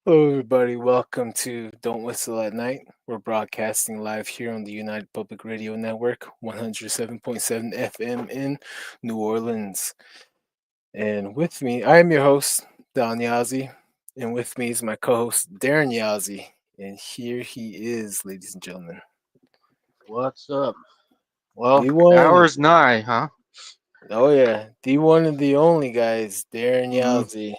Hello, everybody. Welcome to Don't Whistle at Night. We're broadcasting live here on the United Public Radio Network, 107.7 FM in New Orleans. And with me, I am your host, Don Yazzie. And with me is my co host, Darren Yazzie. And here he is, ladies and gentlemen. What's up? Well, the D1. hour's nigh, huh? Oh, yeah. D1 and the only, guys, Darren Mm, Yazzie.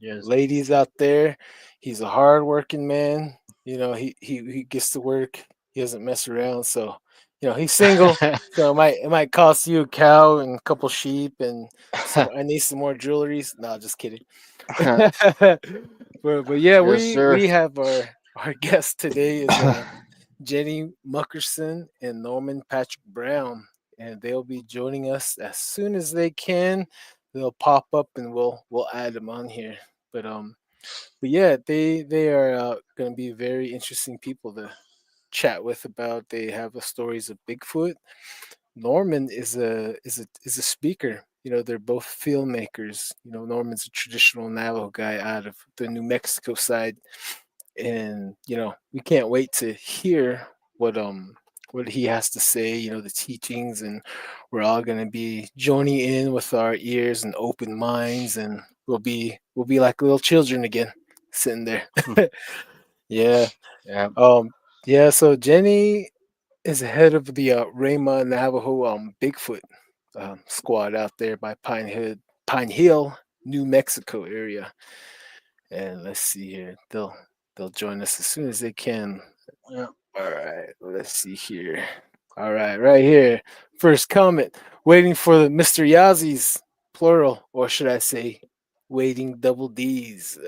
yes. Ladies out there, he's a hardworking man. He gets to work. He doesn't mess around. So, he's single. So it might cost you a cow and a couple sheep and some. I need some more jewelries. No, just kidding. but yeah, Yes, sir. we have our guest today is Jenny Muckerson and Norman Patrick Brown, and they'll be joining us as soon as they can. They'll pop up and we'll add them on here. But um, but yeah, they are going to be very interesting people to chat with about. They have stories of Bigfoot. Norman is a speaker. They're both filmmakers. Norman's a traditional Navajo guy out of the New Mexico side, and we can't wait to hear what he has to say, the teachings, and we're all going to be joining in with our ears and open minds, and we'll be like little children again, sitting there. Yeah. Yeah. Yeah, so Jenny is head of the Ramah Navajo Bigfoot squad out there by Pine Hill, New Mexico area. And let's see here. They'll join us as soon as they can. Yeah. All right, let's see here. All right, right here. First comment. Waiting for the Mr. Yazzies, plural, or should I say, waiting double D's.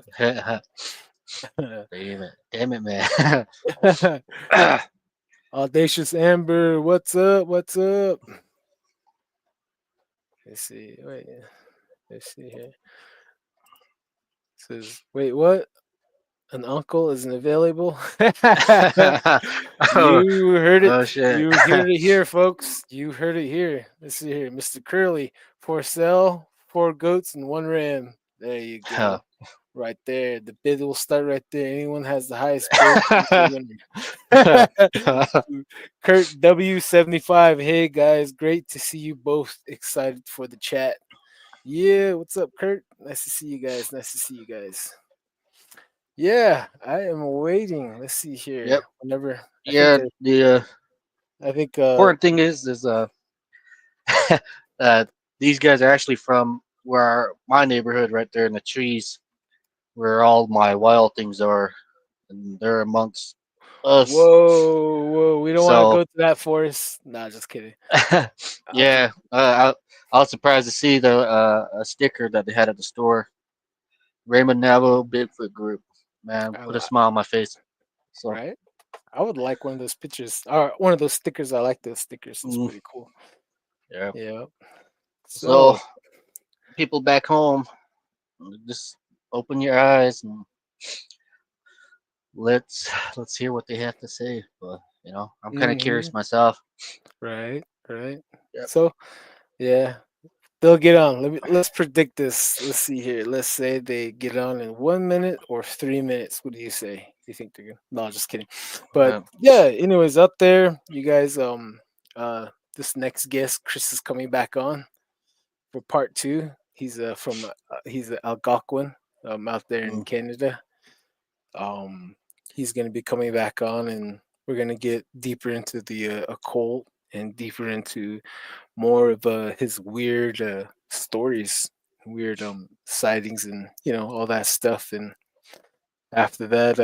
Damn it, man. Audacious Amber, what's up? What's up? Let's see. Wait, let's see here. Says, wait, what? An uncle isn't available. oh, You heard it. oh shit. You heard it here, folks. You heard it here. Let's see here, Mr. Curly. 4 cell, 4 goats, and 1 ram. There you go. Right there. The bid will start right there. Anyone has the highest bid is the winner. Kurt W75. Hey guys, great to see you both. Excited for the chat. Yeah, what's up, Kurt? Nice to see you guys. Nice to see you guys. Yeah, I am waiting. Let's see Yep. here. Whenever I think Yeah. The I think important thing is uh, these guys are actually from my neighborhood right there in the trees, where all my wild things are, and they're amongst us. whoa, we don't want to So go to that forest. Nah, just kidding. I'll just yeah, I was surprised to see the a sticker that they had at the store. Raymond Navajo Bigfoot Group. Man, I put a li- smile on my face. So, right. I would like one of those pictures or one of those stickers. I like those stickers. It's mm, pretty cool. yeah. Yeah. So, So people back home, just open your eyes and let's hear what they have to say. But I'm kind of hmm curious myself. right. Yep. So yeah, they'll get on. Let's predict this. Let's see here. Let's say they get on in 1 minute or 3 minutes. What do you say? Do you think they're good? No, just kidding. But Uh, yeah, anyways, up there, you guys. This next guest, Chris, is coming back on for part two. He's a Algonquin, out there in mm, Canada. Um, he's gonna be coming back on, and we're gonna get deeper into the occult and deeper into more of his weird stories, weird sightings, and all that stuff. And after that,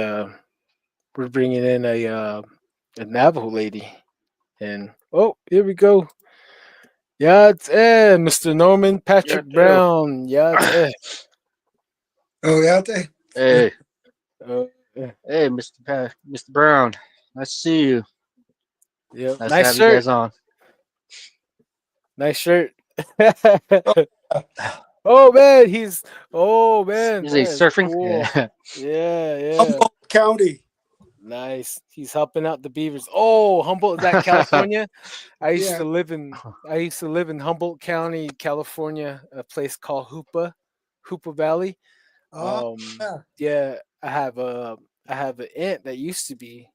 we're bringing in a Navajo lady. And oh, here we go. Yeah, it's Mr. Norman yeah, Patrick too. Brown. Yeah, it's Oh, yeah, they. Hey, Uh, eh. hey, Mr. Brown. Nice to see you. Yep, Nice to nice have you shirt. guys on. Nice shirt. Oh, Oh man, oh man, Is he that is surfing? cool. Yeah. Yeah, yeah. Humboldt County. Nice. He's helping out the beavers. Oh, Humboldt, is that California? I used Yeah. to live in I used to live in Humboldt County, California, a place called Hoopa Valley. Oh, Um, yeah. yeah, I have an aunt that used to be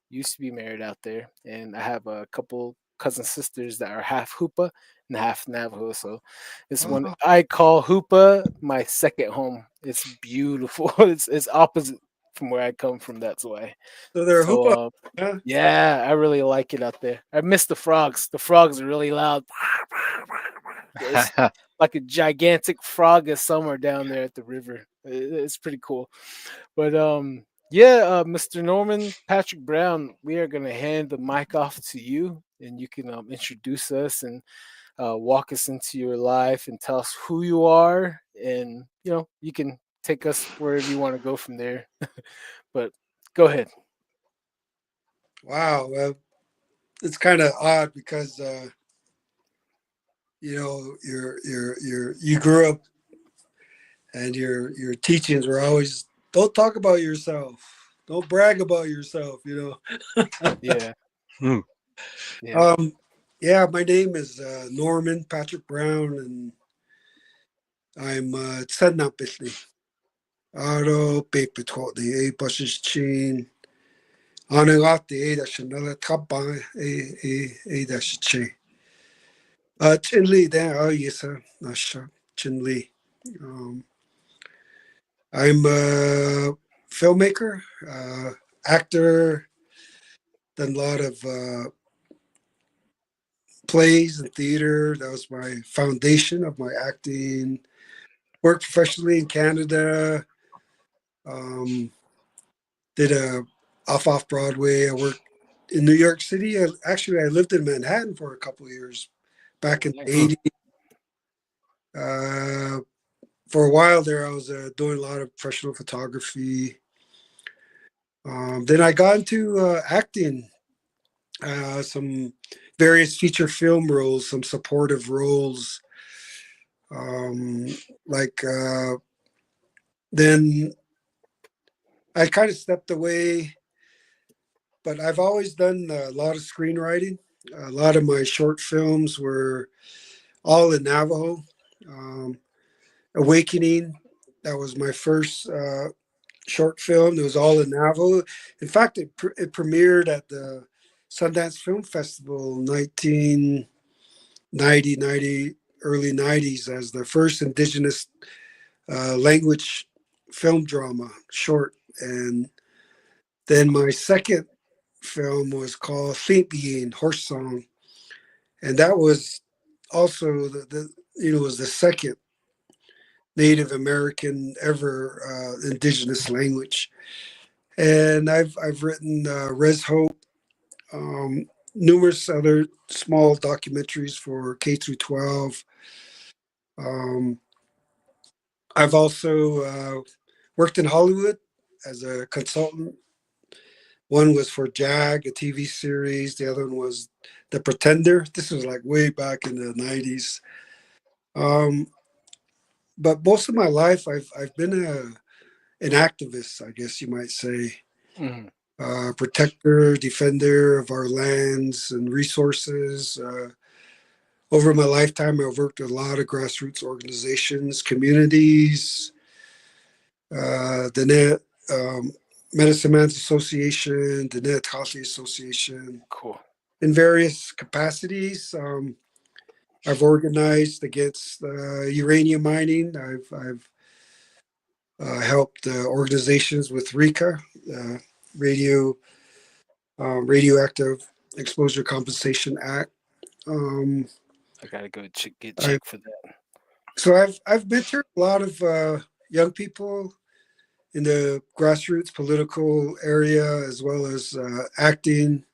married out there, and I have a couple cousin sisters that are half Hoopa and half Navajo. So it's one Oh, I call Hoopa my second home. It's beautiful. It's opposite from where I come from. That's why. so they're So hoopah. Huh? yeah, I really like it out there. I miss the frogs. The frogs are really loud. It's like a gigantic frog is somewhere down there at the river. It's pretty cool. But yeah, Mr. Norman Patrick Brown, we are gonna hand the mic off to you, and you can introduce us and walk us into your life and tell us who you are, and you can take us wherever you want to go from there. But go ahead. Wow. It's kind of odd because you grew up and your teachings were always don't talk about yourself, don't brag about yourself. Yeah, Hmm. yeah. Um, yeah, my name is Norman Patrick Brown, and I'm Tsanapitli. Aro Pepitotli, A Bush's Chin, Anagati, A Dashanella Kaba, A Dashache. Chin Lee, there, oh, yes, sir. Nasha, Chin Lee. Um, I'm a filmmaker, actor, done a lot of plays and theater. That was my foundation of my acting. Worked professionally in Canada. Um, did a off Broadway. I worked in New York City. I lived in Manhattan for a couple of years back Oh, in the Hmm. nice. 80s. Uh, for a while there, I was doing a lot of professional photography. Then I got into acting, some various feature film roles, some supportive roles. Um, like then I kind of stepped away, but I've always done a lot of screenwriting. A lot of my short films were all in Navajo. Um, Awakening, that was my first short film. It was all in Navajo. In fact, it premiered at the Sundance Film Festival 1990, early 90s as the first indigenous language film drama short. And then my second film was called Saint Being Horse Song. And that was also was the second Native American ever indigenous language. And I've written Res Hope, numerous other small documentaries for K through 12. Um, I've also worked in Hollywood as a consultant. One was for JAG, a TV series. The other one was The Pretender. This was like way back in the 90s. Um, but most of my life, I've been an activist, I guess you might say, Mhm. protector, defender of our lands and resources. Over my lifetime, I've worked with a lot of grassroots organizations, communities, the Net Medicine Man's Association, the Net Coffee Association, Cool. in various capacities. I've organized against uranium mining. I've helped organizations with RECA, uh, Radio Radioactive Exposure Compensation Act. Um, I gotta go get I, checked for that. so I've mentored a lot of young people in the grassroots political area, as well as acting,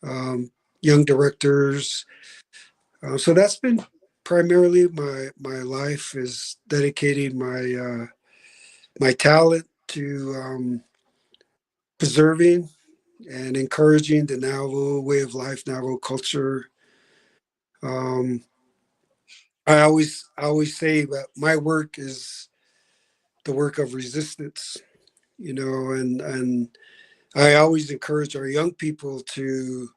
um, young directors. So that's been primarily my life, is dedicating my talent to preserving and encouraging the Navajo way of life, Navajo culture. Um, I always say that my work is the work of resistance, and I always encourage our young people to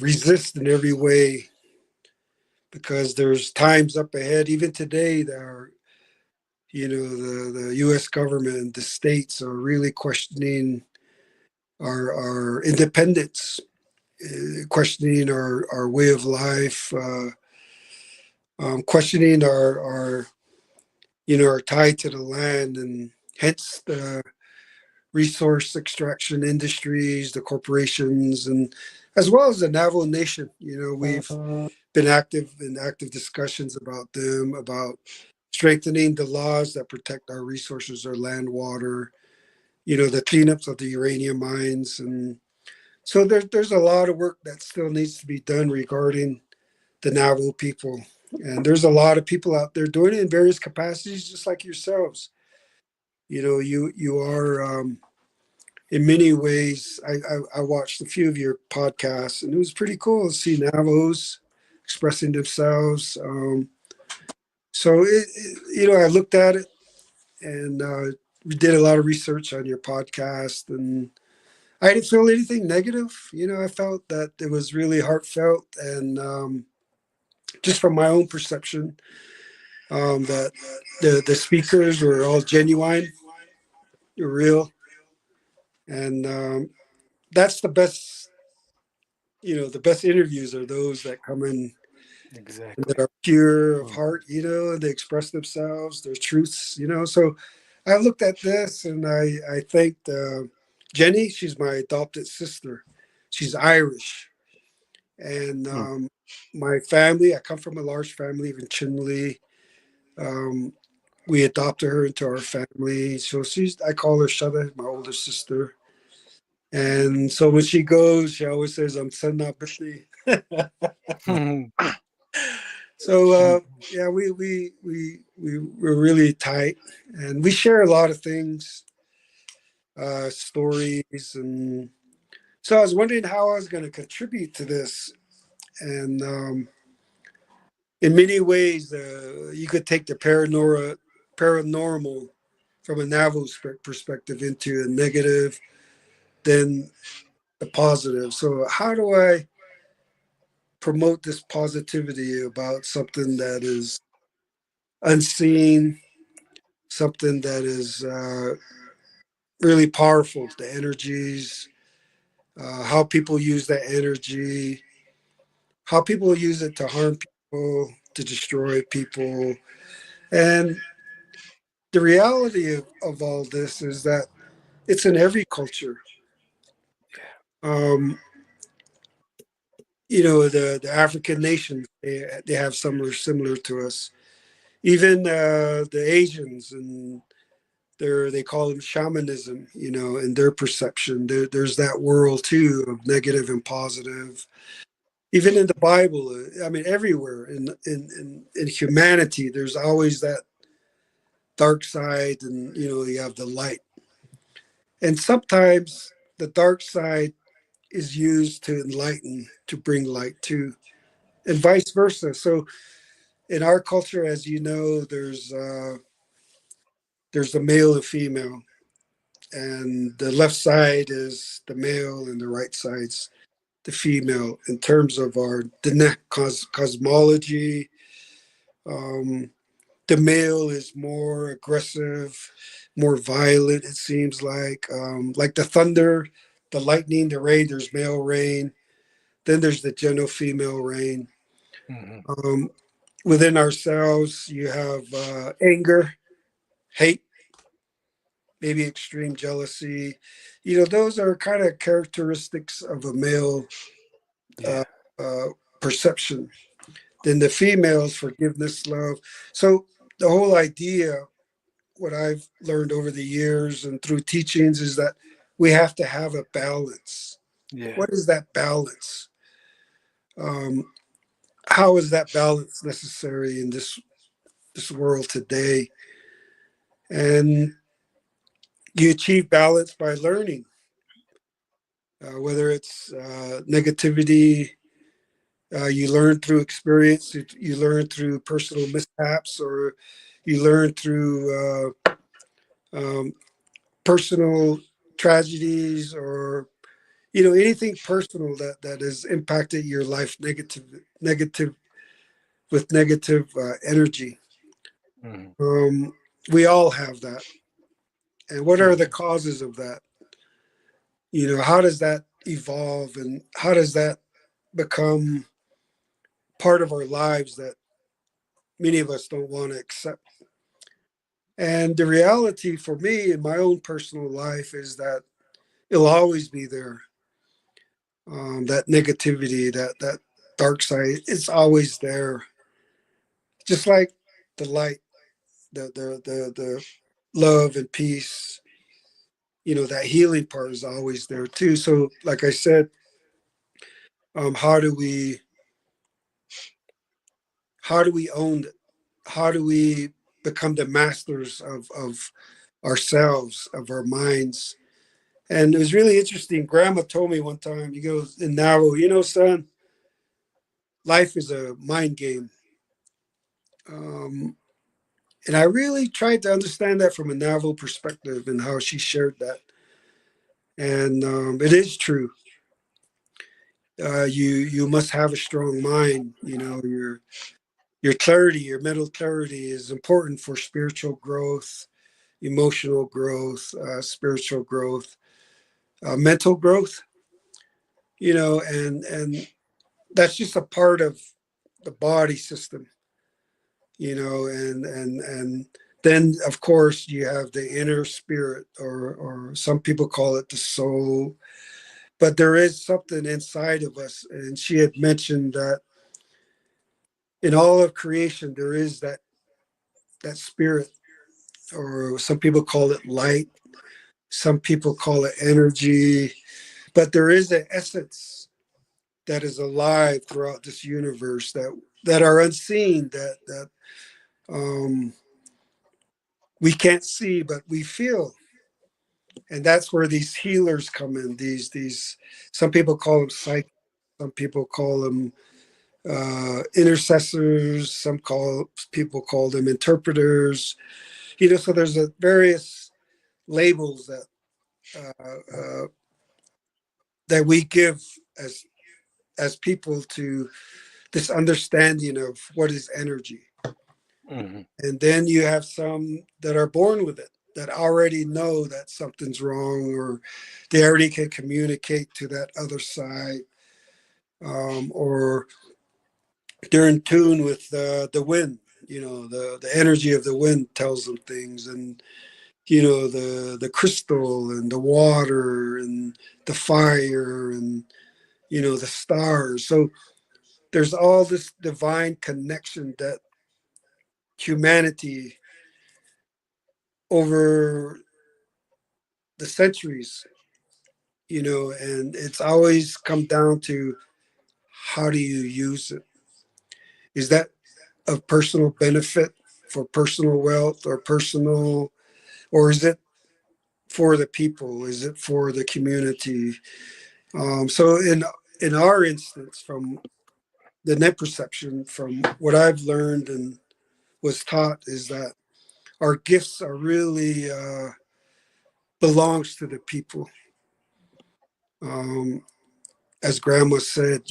resist in every way, because there's times up ahead, even today, that are the U.S. government, the states are really questioning our independence, questioning our way of life, questioning our tie to the land, and hence the resource extraction industries, the corporations, and as well as the Navajo Nation. We've been active discussions about them, about strengthening the laws that protect our resources, our land, water, the cleanups of the uranium mines. And so there's a lot of work that still needs to be done regarding the Navajo people. And there's a lot of people out there doing it in various capacities, just like yourselves. You are, in many ways. I watched a few of your podcasts, and it was pretty cool to see Navajos expressing themselves. So I looked at it, and we did a lot of research on your podcast, and I didn't feel anything negative. I felt that it was really heartfelt, and just from my own perception, that the speakers were all genuine, real, and that's the best. The best interviews are those that come in and that Exactly. are pure of Mm. heart, and they express themselves, their truths. So I looked at this, and I thanked Jenny. She's my adopted sister. She's Irish. And Hmm. my family, I come from a large family in Chinle. Um, we adopted her into our family. So I call her Shada, my older sister. And so when she goes, she always says, I'm sending out Bishni. So yeah, we're really tight, and we share a lot of things, stories, and so I was wondering how I was going to contribute to this. And in many ways, you could take the paranormal from a Navajo perspective into a negative, then a positive. So how do I promote this positivity about something that is unseen, something that is really powerful, the energies, how people use that energy, how people use it to harm people, to destroy people. And the reality of all this is that it's in every culture. Um, the African nations, they have similar to us. Even the Asians, and they call them shamanism, in their perception. There's that world too of negative and positive. Even in the Bible, I mean, everywhere in humanity, there's always that dark side, and you have the light. And sometimes the dark side is used to enlighten, to bring light to, and vice versa. So in our culture, as you know, there's the male and female, and the left side is the male, and the right side's the female. In terms of our cosmology, um, the male is more aggressive, more violent. It seems like the thunder, the lightning, the rain. There's male rain. Then there's the gentle female rain. Mhm. Um, Within ourselves, you have anger, hate, maybe extreme jealousy. Those are kind of characteristics of a male Yeah. uh, uh, perception. Then the females, forgiveness, love. So the whole idea, what I've learned over the years and through teachings, is that we have to have a balance. Yeah. What is that balance? Um, how is that balance necessary in this world today? And you achieve balance by learning, whether it's negativity. You learn through experience. You learn through personal mishaps, or you learn through um, personal tragedies, or anything personal that has impacted your life negative with negative energy. Mhm. Um, we all have that. And what are the Mhm. causes of that? How does that evolve, and how does that become part of our lives that many of us don't want to accept? And the reality for me in my own personal life is that it'll always be there. That negativity, that dark side, it's always there. Just like the light, the love and peace, that healing part is always there too. So, like I said, how do we own it? How do we become the masters of ourselves, of our minds? And it was really interesting. Grandma told me one time, he goes, in Navajo, son, life is a mind game. Um, and I really tried to understand that from a Navajo perspective and how she shared that. And it is true. You must have a strong mind. Your clarity, your mental clarity is important for spiritual growth, emotional growth, spiritual growth, mental growth. And that's just a part of the body system. And then of course you have the inner spirit, or some people call it the soul, but there is something inside of us. And she had mentioned that in all of creation there is that spirit, or some people call it light, some people call it energy, but there is an essence that is alive throughout this universe, that are unseen, that um, we can't see but we feel. And that's where these healers come in. These some people call them psychic, some people call them intercessors, people call them interpreters. So there's various labels uh, that we give as people to this understanding of what is energy. Mhm. And then you have some that are born with it, that already know that something's wrong, or they already can communicate to that other side, or they're in tune with the wind. The energy of the wind tells them things, and the crystal and the water and the fire, and the stars. So there's all this divine connection that humanity over the centuries, and it's always come down to, how do you use it? Is that of personal benefit, for personal wealth, or is it for the people? Is it for the community? So in our instance, from the net perception, from what I've learned and was taught, is that our gifts are really belongs to the people. Um, as Grandma said,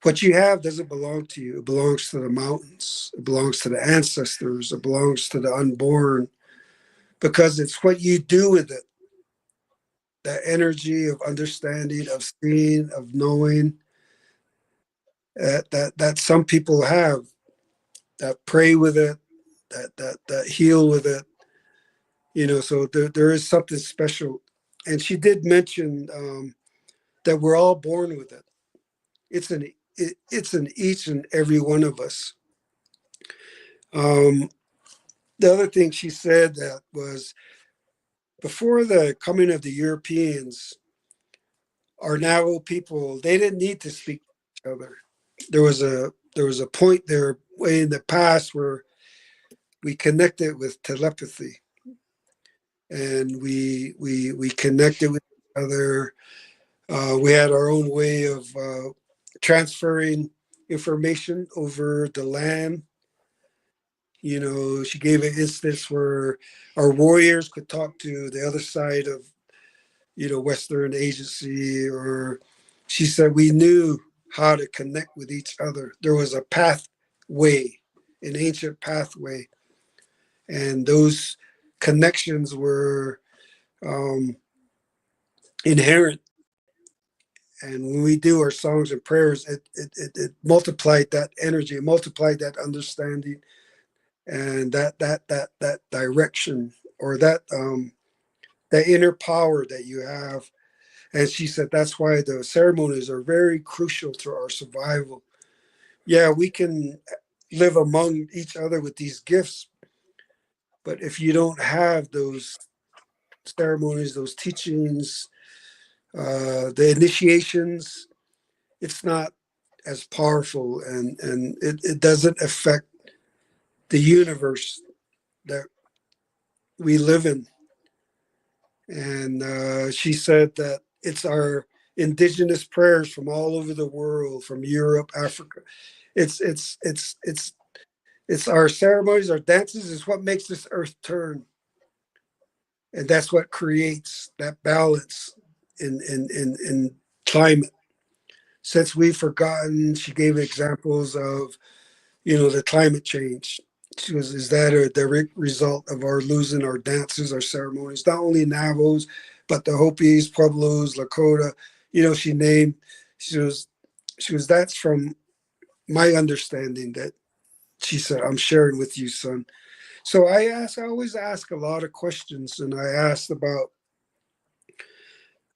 what you have doesn't belong to you. It belongs to the mountains. It belongs to the ancestors. It belongs to the unborn, because it's what you do with it. That energy of understanding, of seeing, of knowing, that some people have, that pray with it, that heal with it. So there is something special. And she did mention that we're all born with it. It's in each and every one of us. Um, the other thing she said that was, before the coming of the Europeans, our Navajo people, they didn't need to speak to each other. There was a point there way in the past where we connected with telepathy, and we connected with each other. We had our own way of transferring information over the land. She gave an instance where our warriors could talk to the other side of, Western agency, or she said we knew how to connect with each other. There was a pathway. an ancient pathway, and those connections were um, inherent. And when we do our songs and prayers, it multiplied that energy, it multiplied that understanding, and that direction, or that inner power that you have. And she said that's why the ceremonies are very crucial to our survival. Yeah, we can live among each other with these gifts, but if you don't have those ceremonies, those teachings, the initiations, it's not as powerful, and it doesn't affect the universe that we live in. And she said that it's our indigenous prayers from all over the world, from Europe, Africa. It's our ceremonies, our dances is what makes this earth turn, and that's what creates that balance in climate. Since we've forgotten, she gave examples of the climate change. She goes, is that a direct result of our losing our dances, our ceremonies? Not only Navajos, but the Hopis, Pueblos, Lakota. She named. She was that's from my understanding that she said, I'm sharing with you, son. So I always ask a lot of questions, and I asked about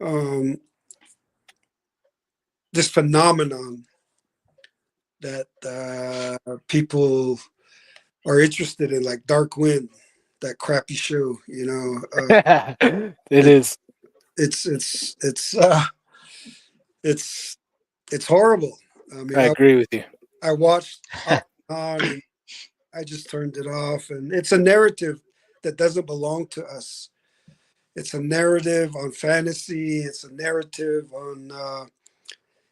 um, this phenomenon that people are interested in, like Dark Wind, that crappy show. It It, is. it's it's horrible. I mean, I agree with you. I watched off and on, and I just turned it off. And it's a narrative that doesn't belong to us. It's a narrative on fantasy. It's a narrative on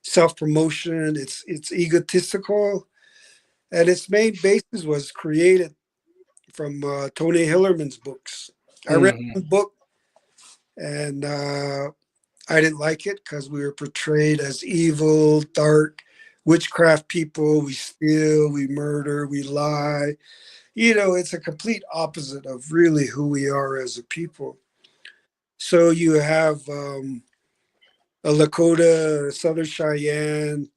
self promotion. It's egotistical, and its main basis was created from Tony Hillerman's books. I read Mhm. one book, and I didn't like it because we were portrayed as evil, dark, witchcraft people. We steal, we murder, we lie. It's a complete opposite of really who we are as a people. So you have a Lakota, a Southern Cheyenne.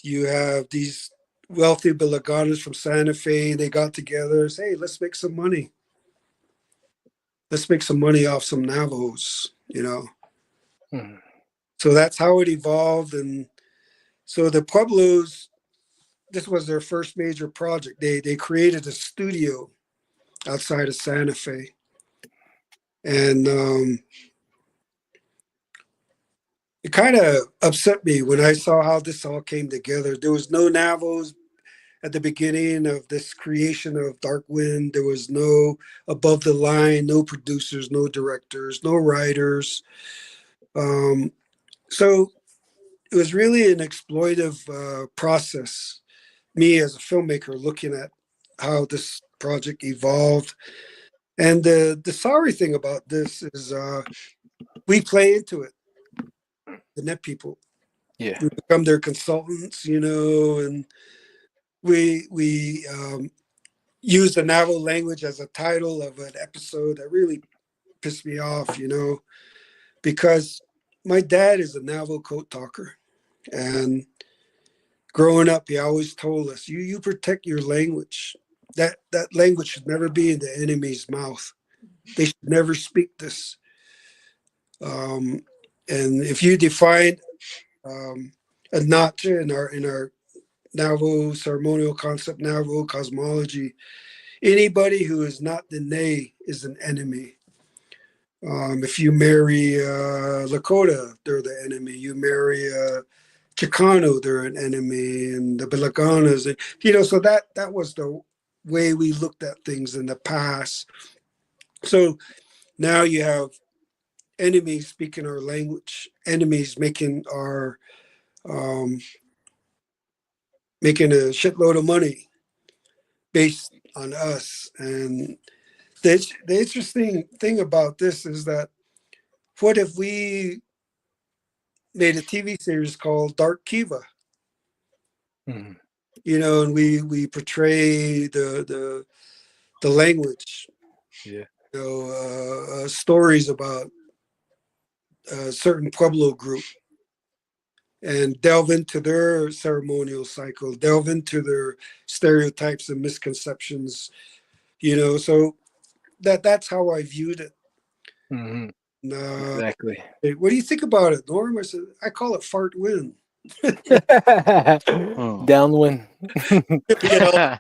You have these wealthy Bilaganas from Santa Fe. They got together and say, hey, let's make some money. Let's make some money off some Navajos. Mhm. So that's how it evolved. And so the Pueblos, this was their first major project. They created a studio outside of Santa Fe. And it kind of upset me when I saw how this all came together. There was no Navajos at the beginning of this creation of Dark Wind. There was no above the line, no producers, no directors, no writers. Um, so it was really an exploitive process. Me as a filmmaker looking at how this project evolved. And the sorry thing about this is we play into it, the net people. Yeah. We become their consultants, and we use the Navajo language as a title of an episode that really pissed me off, because my dad is a Navajo code talker, and growing up, he always told us, "You protect your language. That language should never be in the enemy's mouth. They should never speak this. Um, and if you define a nacha in our Navajo ceremonial concept, Navajo cosmology, anybody who is not the Dene is an enemy. If you marry Lakota, they're the enemy. You marry Chicano, they're an enemy, and the Bilaganas, and so that was the way we looked at things in the past. So now you have enemies speaking our language, enemies um, making a shitload of money based on us. And the interesting thing about this is that what if we made a TV series called Dark Kiva? Mhm. and we portray the language, Yeah. stories about a certain Pueblo group, and delve into their ceremonial cycle, delve into their stereotypes and misconceptions, so that's how I viewed it. Hmm. And, Exactly. what do you think about it, Norm? I said, I call it fart win. Hmm. Downwind. People get all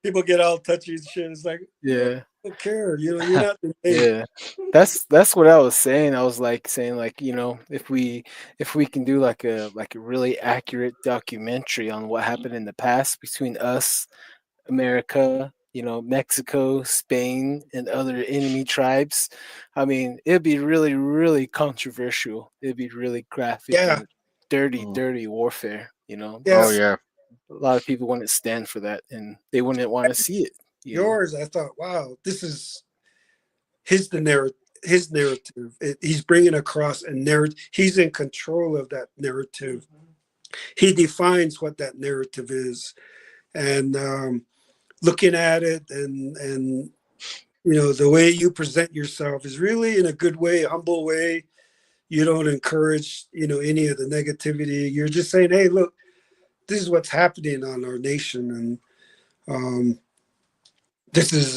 people get all touchy and shit. It's like, Yeah. I don't care. You're not the name. Yeah. That's what I was saying. I was like saying like, if we can do like a really accurate documentary on what happened in the past between us, America, Mexico, Spain, and other enemy tribes. I mean, it'd be really, really controversial. It'd be really graphic Yeah, and dirty, Hmm. dirty warfare. yeah. Oh This yeah. A lot of people wouldn't stand for that, and they wouldn't want to see it. Yours, I thought, wow, this is his narrative. He's bringing across a narrative. He's in control of that narrative. He defines what that narrative is, and looking at it, and the way you present yourself is really in a good way, humble way. You don't encourage any of the negativity. You're just saying, hey, look, this is what's happening on our nation, and this is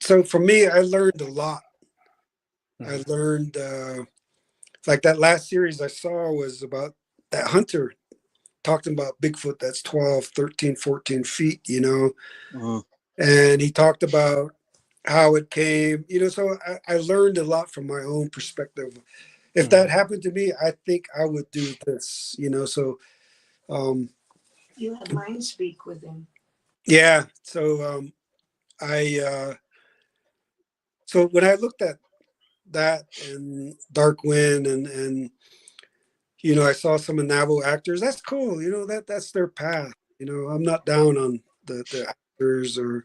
so for me. I learned a lot. I Mhm. learned like that last series I saw was about that hunter talking about Bigfoot that's 12, 13, 14 feet, Hmm. and he talked about how it came, so I learned a lot from my own perspective. If that Mhm. happened to me, I think I would do this, so um You have mind speak with him. yeah, so I so when I looked at that and Dark Wind, and I saw some of Navajo actors. That's cool. That's their path. I'm not down on the actors, or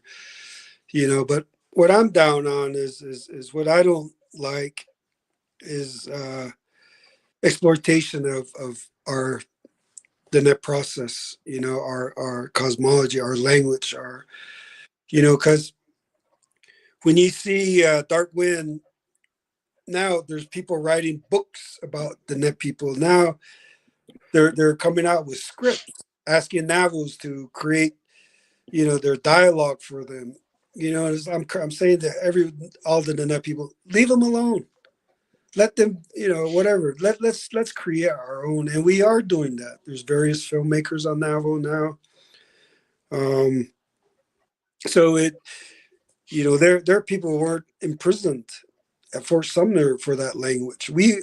but what I'm down on is what I don't like is exploitation of our the net process. Our cosmology, our language, our because when you see Dark Wind now, there's people writing books about the net people now. They're coming out with scripts asking Navos to create, their dialogue for them. I'm saying to all the Nana people, leave them alone. Let them, whatever. Let's create our own, and we are doing that. There's various filmmakers on Navo now. Um, so there are people who weren't imprisoned at Fort Sumner for that language. We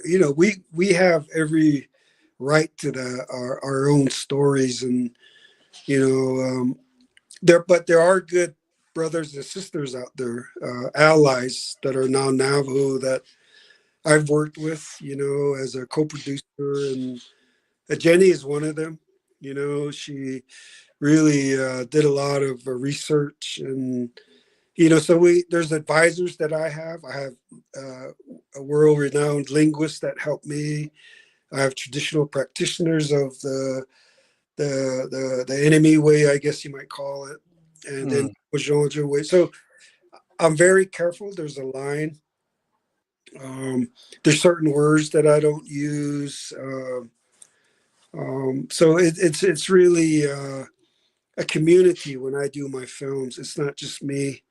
have every right to our own stories, and you know but there are good brothers and sisters out there, allies that are now Navajo that I've worked with, as a co-producer, and Jenny is one of them. She really did a lot of research, and so there's advisors that I have. I have a world-renowned linguist that helped me. I have traditional practitioners of the enemy way, I guess you might call it, and then Mm. Wajonja way. So I'm very careful. There's a line. There's certain words that I don't use. So it's really a community when I do my films. It's not just me.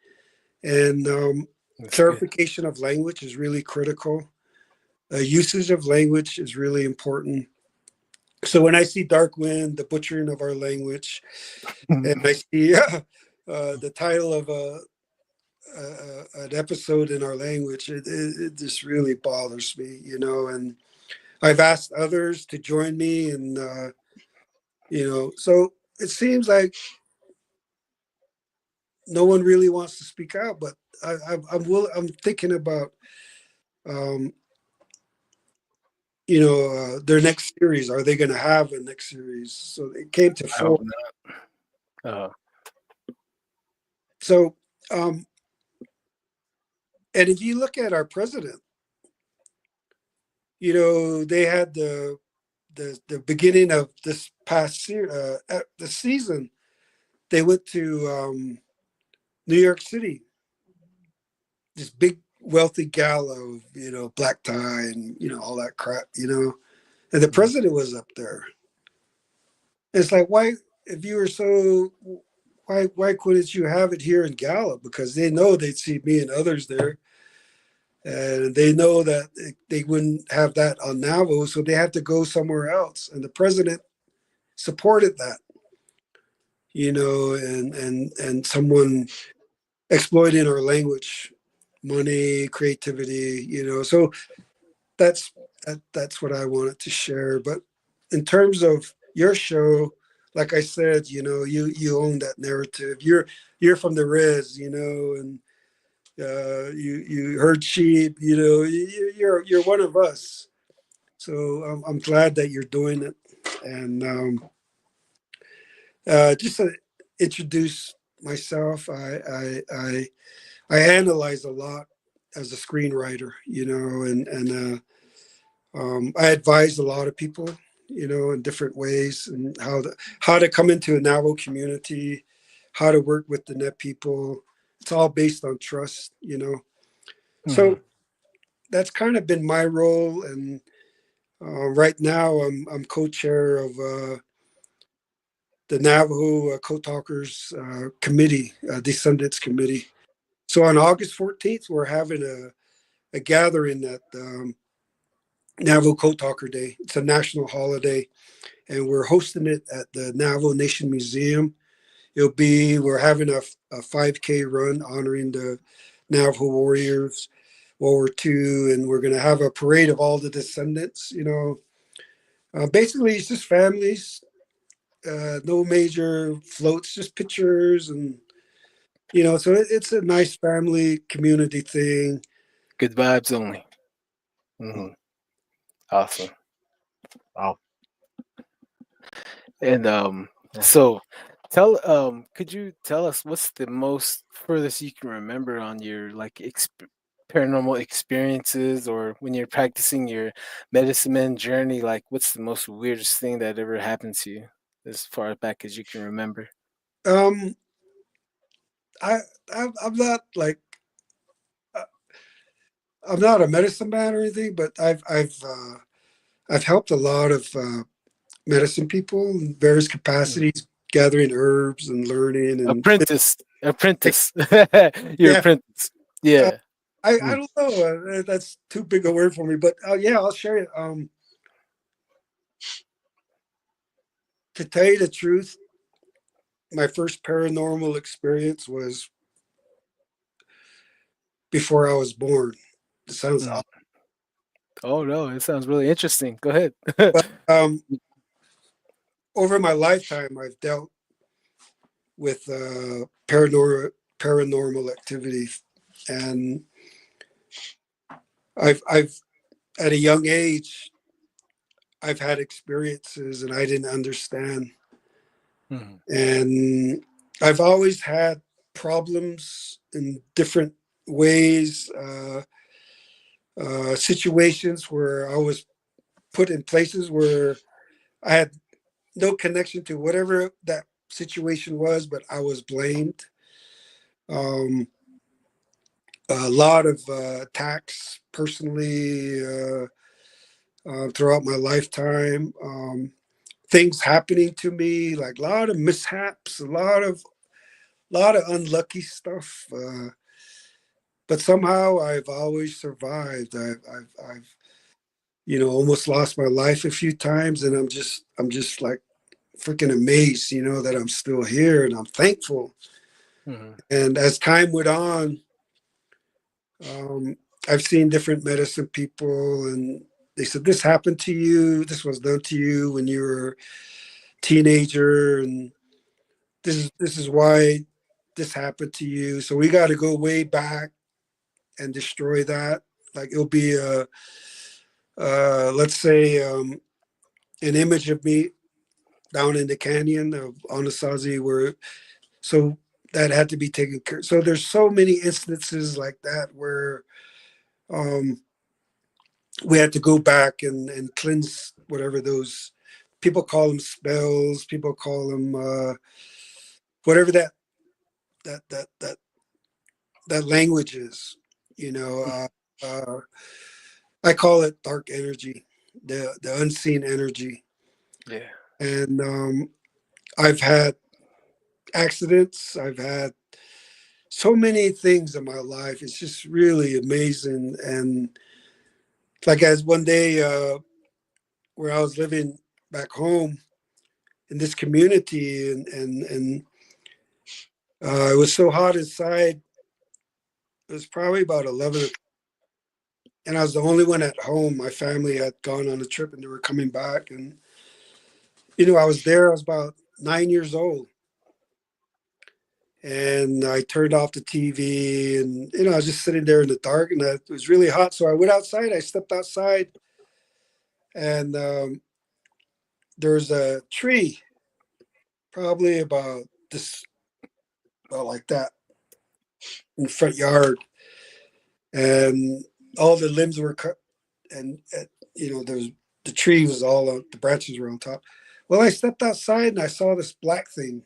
And That's good. clarification of language is really critical. Usage of language is really important. So when I see Dark Wind, the butchering of our language, and I see the title of an episode in our language, it just really bothers me, and I've asked others to join me, and so it seems like no one really wants to speak out, but I'm thinking about um, their next series. Are they going to have a next series? So it came to I four. hope not. So um, and if you look at our president, they had the beginning of this past the season, they went to New York City. This big wealthy gala of black tie and all that crap, and the president was up there. It's like, why, if you were so, why couldn't you have it here in Gallup? Because they know they'd see me and others there, and they know that they wouldn't have that on Navajo, so they had to go somewhere else. And the president supported that, and someone exploiting our language, money, creativity, So that's what I wanted to share. But in terms of your show, like I said, you own that narrative. You're from the res, and you herd sheep. You're one of us. So I'm glad that you're doing it. And just to introduce myself, I analyze a lot as a screenwriter, and I advise a lot of people, in different ways, and how to come into a Navajo community, how to work with the Net people. It's all based on trust, So that's kind of been my role, and right now I'm co-chair of the Navajo Code Talkers Committee, Descendants Committee. So on August 14th, we're having a gathering at Navajo Code Talker Day. It's a national holiday, and we're hosting it at the Navajo Nation Museum. We're having a 5K run honoring the Navajo warriors, World War II, and we're going to have a parade of all the descendants. Basically, it's just families, no major floats, just pictures, and so it's a nice family community thing. Good vibes only. Mm-hmm. Awesome. Wow. And so could you tell us what's the most furthest you can remember on your paranormal experiences, or when you're practicing your medicine man journey? Like, what's the most weirdest thing that ever happened to you as far back as you can remember? Um, I'm not like uh, I'm not a medicine man or anything, but I've helped a lot of medicine people in various Mm. capacities, gathering herbs and learning and Apprentice, your yeah. apprentice. Uh, Yeah. I Mm. don't know. That's too big a word for me, but yeah, I'll share it. To tell you the truth, my first paranormal experience was before I was born. It sounds Mm. odd, Oh no, it sounds really interesting. Go ahead. but over my lifetime, I've dealt with paranormal activity, and I've at a young age, I've had experiences and I didn't understand, Mm. and I've always had problems in different ways, situations where I was put in places where I had no connection to whatever that situation was, but I was blamed. Um, a lot of attacks personally throughout my lifetime. Things happening to me, like a lot of mishaps, a lot of unlucky stuff. But somehow I've always survived. I've almost lost my life a few times, and I'm just like freaking amazed, that I'm still here, and I'm thankful. Mhm. And as time went on, I've seen different medicine people, and they said this happened to you. This was done to you when you were a teenager, and this is why this happened to you. So we got to go way back and destroy that. Like it'll be let's say an image of me down in the canyon of Anasazi, where so that had to be taken care. So there's so many instances like that where um, we had to go back and cleanse whatever those people call them, spells. People call them whatever that that that that language is. You know, I call it dark energy, the unseen energy. Yeah. And I've had accidents. I've had so many things in my life. It's just really amazing. And like as one day where I was living back home in this community, and it was so hot inside. It was probably about 11 o'clock, and I was the only one at home. My family had gone on a trip and they were coming back. And, you know, I was there. I was about 9 years old. And I turned off the TV, and, you know, I was just sitting there in the dark, and it was really hot. So I went outside. I stepped outside, and there was a tree probably about this, about like that, in the front yard. And all the limbs were cut. And, you know, there was, the tree was all, the branches were on top. Well, I stepped outside and I saw this black thing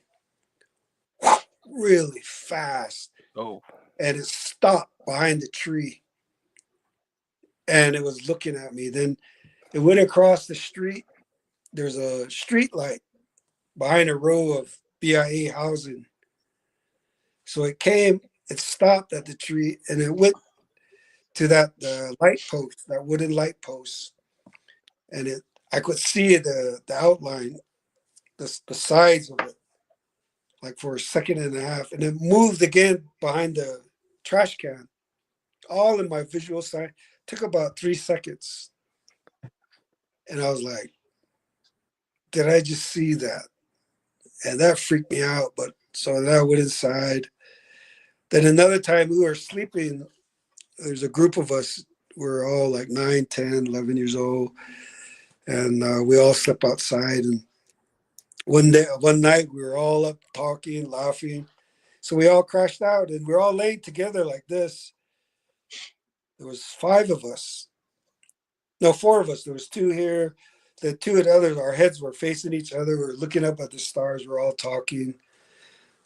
really fast, Oh. and it stopped behind the tree, and it was looking at me. Then it went across the street. There's a street light behind a row of BIA housing. So it came, it stopped at the tree, and it went to that light post, that wooden light post. And I could see the outline, the sides of it, like for a second and a half. And it moved again behind the trash can, all in my visual sight. Took about 3 seconds. And I was like, did I just see that? And that freaked me out. But so then I went inside. Then another time we were sleeping, there's a group of us. We're all like 9, 10, 11 years old. And we all slept outside. And one night, we were all up talking, laughing. So we all crashed out, and we're all laid together like this. There was 5 of us. No, 4 of us. There was 2 here. The 2 of the others, our heads were facing each other. We were looking up at the stars. We're all talking.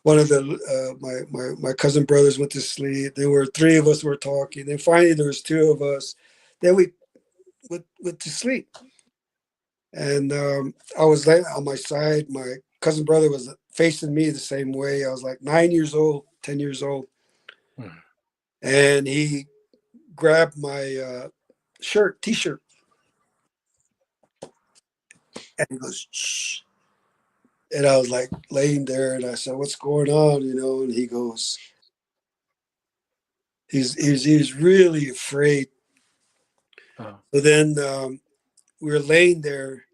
One of the my cousin brothers went to sleep. There were 3 of us were talking. Then finally there was 2 of us. Then we went to sleep. And I was laying on my side. My cousin brother was facing me the same way. I was like 9 years old, 10 years old. Hmm. And he grabbed my t-shirt, and he goes, shh. And I was like laying there, and I said, what's going on? You know, and he goes, he's really afraid. Oh. So then we were laying there,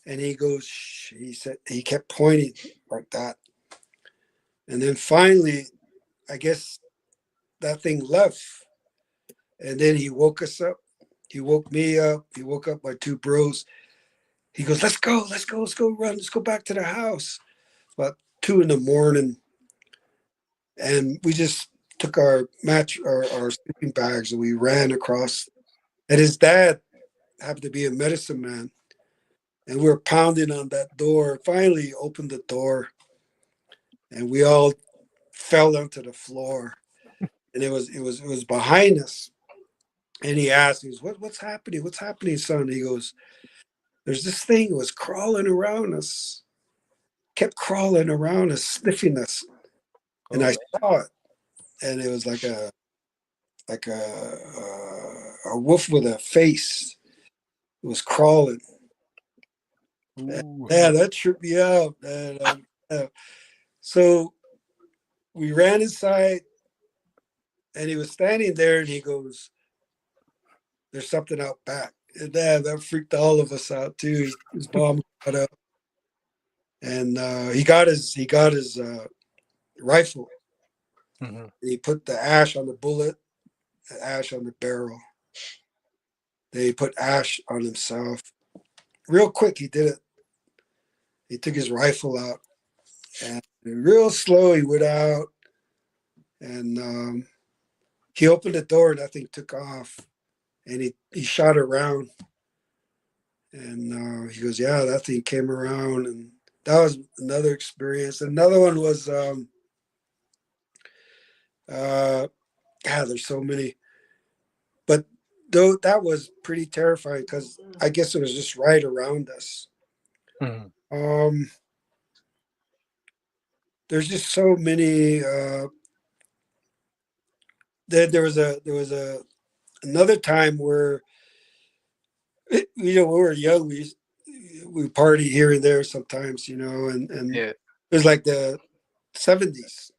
and he goes, shh. He said, he kept pointing like that. And then finally, I guess that thing left. And then he woke us up. He woke me up. He woke up my 2 bros. He goes, let's go run. Let's go back to the house. About 2 in the morning. And we just took our our sleeping bags, and we ran across. And his dad happened to be a medicine man. And we were pounding on that door. Finally he opened the door, and we all fell onto the floor. And it was behind us. And he asked, he goes, what's happening? What's happening, son? He goes, there's this thing that was crawling around us, kept crawling around us, sniffing us. And Oh, I saw it. And it was like a wolf with a face. It was crawling. ooh. Yeah, that tripped me out. So we ran inside, and he was standing there, and he goes, there's something out back. And that freaked all of us out too. His mom got up, and he got his rifle. Mhm. And he put the ash on the bullet, the ash on the barrel. Then he put ash on himself. Real quick, he did it. He took his rifle out, and real slow he went out, and he opened the door, and that thing took off, and he shot around, And he goes, yeah, that thing came around. And that was another experience. Another one was, there's so many. But though that was pretty terrifying because I guess it was just right around us. Mhm. There's just so many. Then there was another time where when we were young, we party here and there sometimes, and Yeah. it was like the 70s,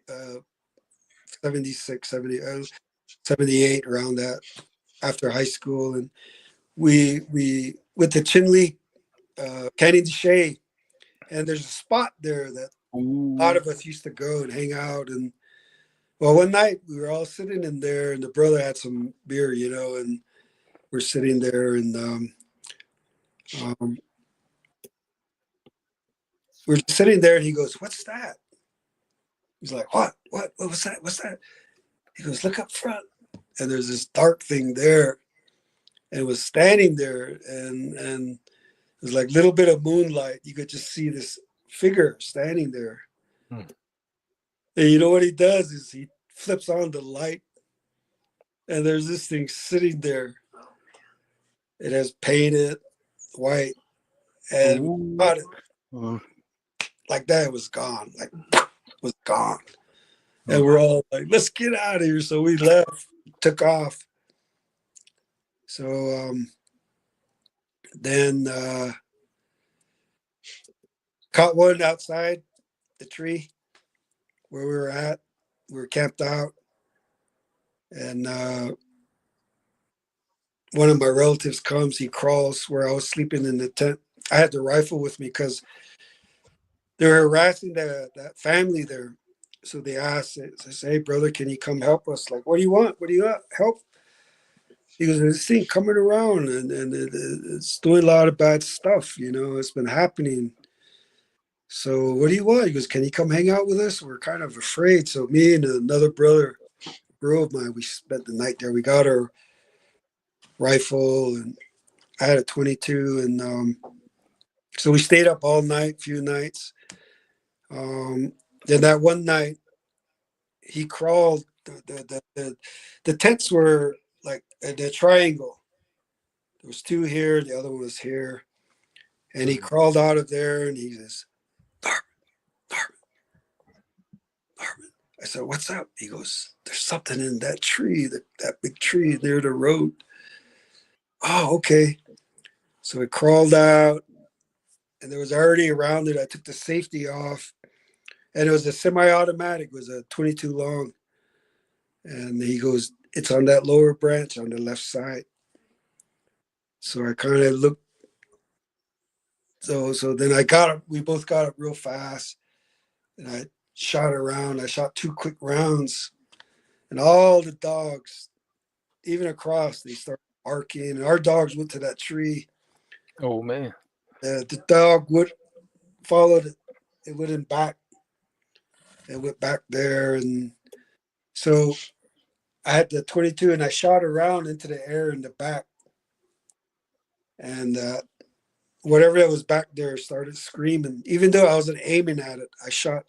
uh, 76, 70, 78, around that, after high school, and we with the Chinle Canyon de Chelly, and there's a spot there that a lot Ooh. of us used to go and hang out. And well, one night we were all sitting in there, and the brother had some beer, and we're sitting there, and um, we're sitting there, and he goes, "What's that?" He's like, "What? What was that? What's that?" He goes, "Look up front." And there's this dark thing there, and it was standing there, and it was like a little bit of moonlight. You could just see this figure standing there. Hmm. And you know what he does is he flips on the light, and there's this thing sitting there. It has painted white, and Ooh. got it Mm. like that. It was gone, like was gone. And Hmm. we're all like, "Let's get out of here!" So we left, took off. So then caught one outside the tree where we were at. We were camped out, and one of my relatives comes. He crawls where I was sleeping in the tent. I had the rifle with me because they were harassing that family there. So they asked, they say, "Hey, brother, can you come help us?" Like, "What do you want? What do you want? Help?" He goes, "This thing coming around, and it's doing a lot of bad stuff. It's been happening. So what do you want?" He goes, "Can you come hang out with us? We're kind of afraid." So me and another bro of mine, we spent the night there. We got our rifle, and I had a 22, and so we stayed up all night, few nights. Um, then that one night, he crawled. The tents were like the triangle. There was two here, the other one was here, and he crawled out of there, and he says, "Darman, Darman, Darman." I said, "What's up?" He goes, "There's something in that tree, that big tree near the road." Oh, okay. So he crawled out, and there was already around it. I took the safety off, and it was a semi-automatic. It was a 22 long, and he goes, "It's on that lower branch on the left side." So I kind of looked. So then I got up. We both got up real fast, and I shot around. I shot two quick rounds, and all the dogs, even across, they started barking. And our dogs went to that tree. Oh man. The dog would follow it. It went back. It went back there, and so I had the 22, and I shot around into the air in the back, and whatever that was back there started screaming. Even though I wasn't aiming at it, I shot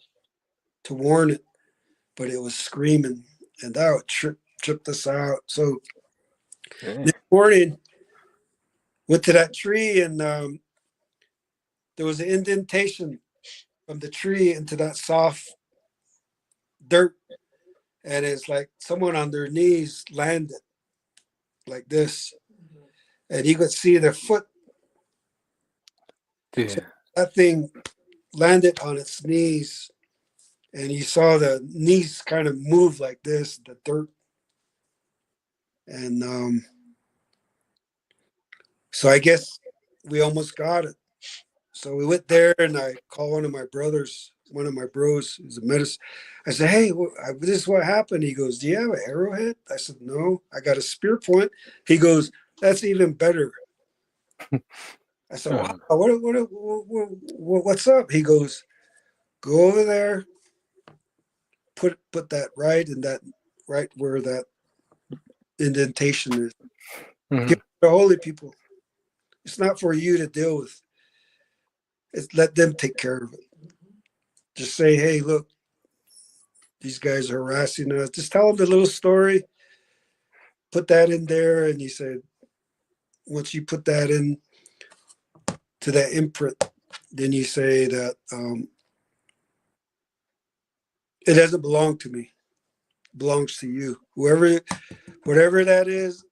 to warn it, but it was screaming, and that would tripped us out. So Yeah. next morning, went to that tree, and there was an indentation from the tree into that soft dirt, and it's like someone on their knees landed like this, and you could see their foot. So Yeah. that thing landed on its knees, and you saw the knees kind of move like this, the dirt. And so I guess we almost got it. So we went there, and I called one of my brothers, one of my bros, who's a medicine. I said, "Hey, this is what happened." He goes, "Do you have an arrowhead?" I said, "No, I got a spear point." He goes, "That's even better." I said, "Wow, Uh, what's up?" He goes, "Go over there, put that right where that indentation is. Give mhm. it to the holy people." It's not for you to deal with. It's let them take care of it. Just say, hey, look, these guys are harassing us. Just tell them the little story. Put that in there, and he said, once you put that in to that imprint, then you say that it doesn't belong to me. It belongs to you. Whatever that is,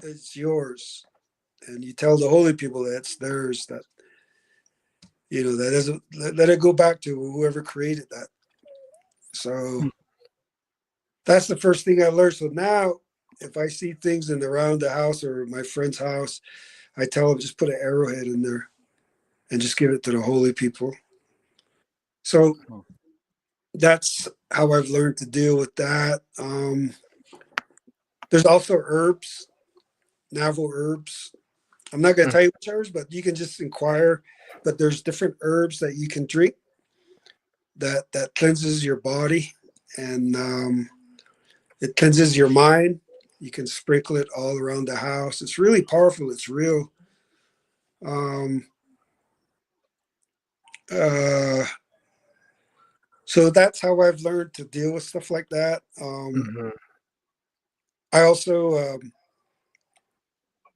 it's yours. And you tell the holy people that's theirs. That that doesn't let it go back to whoever created that. So that's the first thing I learned. So now, if I see things in around the house or my friend's house, I tell them just put an arrowhead in there and just give it to the holy people. So that's how I've learned to deal with that. There's also herbs, Navajo herbs. I'm not going to tell you which herbs, but you can just inquire. But there's different herbs that you can drink that cleanses your body, and it cleanses your mind. You can sprinkle it all around the house. It's really powerful. It's real. So that's how I've learned to deal with stuff like that. I also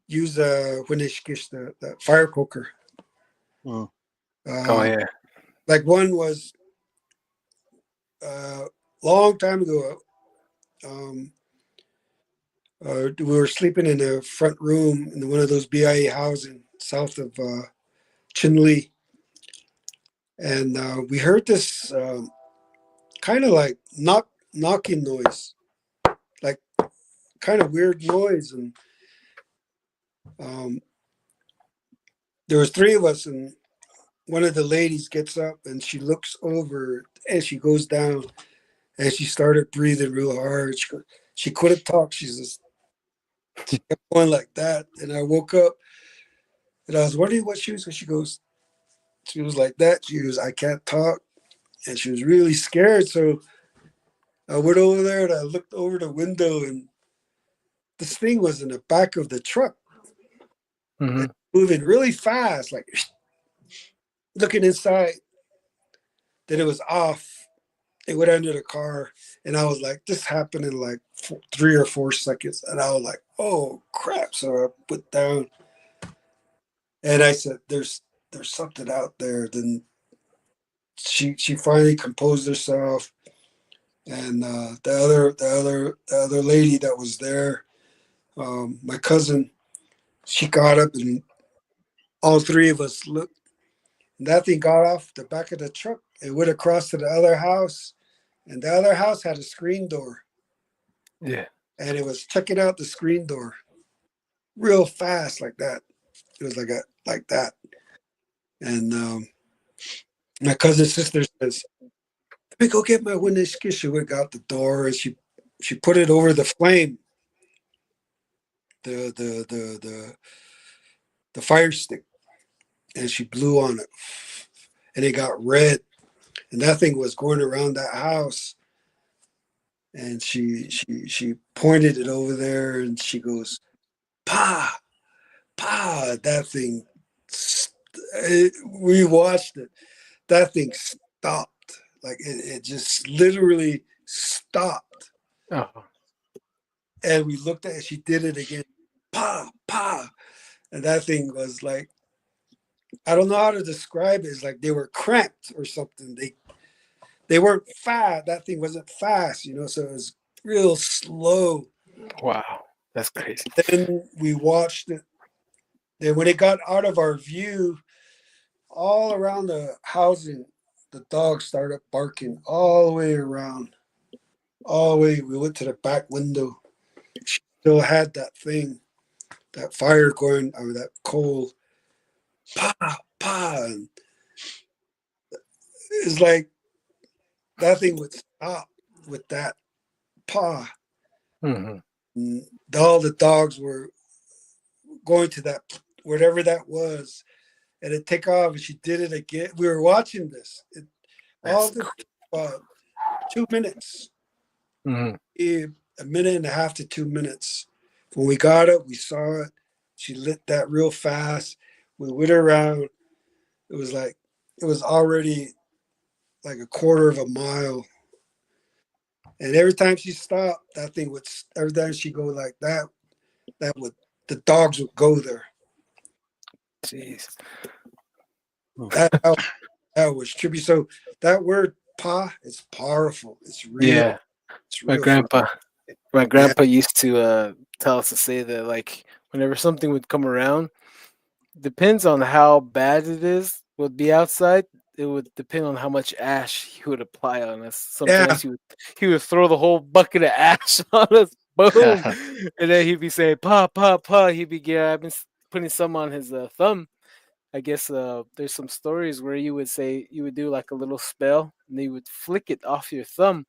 use Winishkish, the fire poker. Mm. Oh yeah. Like one was long time ago. We were sleeping in the front room in one of those BIA housing south of Chinle, and we heard this kind of like knocking noise, like kind of weird noise, and there was three of us, and one of the ladies gets up and she looks over and she goes down and she started breathing real hard. She couldn't talk. She kept going like that, and I woke up and I was wondering what she was. She goes, she was like that. She goes, I can't talk, and she was really scared. So I went over there and I looked over the window, and this thing was in the back of the truck, moving really fast, like looking inside. Then it was off. It went under the car, and I was like, this happened in like 3 or 4 seconds, and I was like, oh crap. So I put down and I said, there's something out there. Then she finally composed herself, and the other lady that was there, my cousin, she got up, and all three of us looked, and that thing got off the back of the truck. It went across to the other house, and the other house had a screen door. Yeah. And it was checking out the screen door real fast like that. It was like that. And my cousin's sister says, let me go get my window skish. She went out the door, and she put it over the flame, the fire stick, and she blew on it, and it got red, and that thing was going around that house. And she pointed it over there, and she goes, pa, pa. That thing, we watched it. That thing stopped. Like it just literally stopped. Oh. And we looked at it. She did it again. Pa, pa. And that thing was like, I don't know how to describe it. It's like they were cramped or something. They weren't fast. That thing wasn't fast, so it was real slow. Wow. That's crazy. Then we watched it. Then when it got out of our view, all around the housing, the dogs started barking all the way around. All the way. We went to the back window. She still had that thing, that fire going, or that coal. Pa, pa. And it's like that thing would stop with that pa. And all the dogs were going to that, whatever that was, and it take off, and she did it again. We were watching this. All this 2 minutes. A minute and a half to 2 minutes. When we got it, we saw it. She lit that real fast. We went around. It was like it was already like a quarter of a mile. And every time she stopped, that thing would. Every time she go like that, that would the dogs would go there. Jeez. That that was trippy. So that word "pa" is powerful. It's real. Yeah. It's My real. For grandpa my yeah, grandpa used to tell us to say that like whenever something would come around, depends on how bad it is, would be outside. It would depend on how much ash he would apply on us. yeah, Sometimes he would throw the whole bucket of ash on us, boom, and then he'd be saying "pa pa pa." He'd be putting some on his thumb. I guess there's some stories where you would say you would do like a little spell, and you would flick it off your thumb,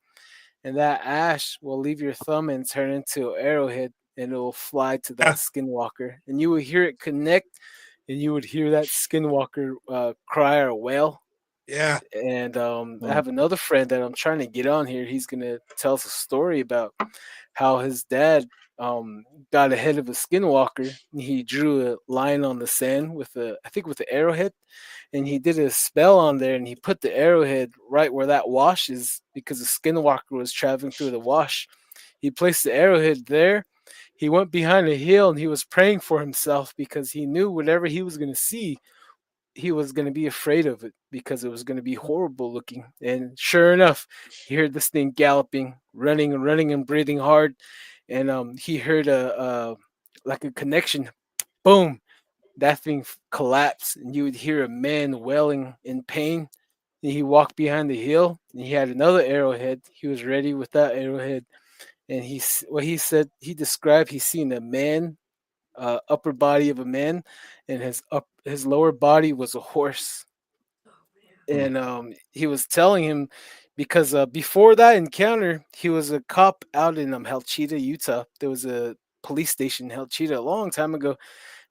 and that ash will leave your thumb and turn into an arrowhead, and it will fly to that yeah, skinwalker, and you would hear it connect, and you would hear that skinwalker cry or wail. yeah. And I Mm, have another friend that I'm trying to get on here. He's gonna tell us a story about how his dad got ahead of a skinwalker. He drew a line on the sand with I think with the arrowhead, and he did a spell on there, and he put the arrowhead right where that wash is because the skinwalker was traveling through the wash. He placed the arrowhead there. He went behind a hill and he was praying for himself because he knew whatever he was going to see, he was going to be afraid of it because it was going to be horrible looking. And sure enough, he heard this thing galloping, running and running and breathing hard. And he heard a like a connection. Boom! That thing collapsed, and you would hear a man wailing in pain. And he walked behind the hill, and he had another arrowhead. He was ready with that arrowhead, and what he said, he described he seen a man, upper body of a man, and his lower body was a horse. mm, And he was telling him because before that encounter, he was a cop out in Helchita, Utah. There was a police station in Helchita a long time ago,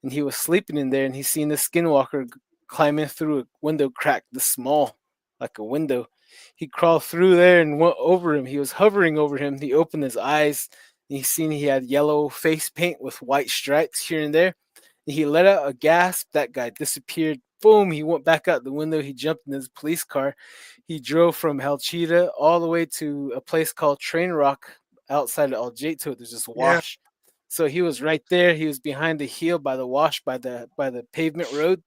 and he was sleeping in there, and he seen the skinwalker climbing through a window crack, this small, like a window. He crawled through there and went over him. He was hovering over him. He opened his eyes, and he seen he had yellow face paint with white stripes here and there. And he let out a gasp. That guy disappeared. Boom! He went back out the window. He jumped in his police car. He drove from Helchita all the way to a place called Train Rock outside of Aljato. There's this Yeah, wash, so he was right there. He was behind the hill by the wash by the pavement road.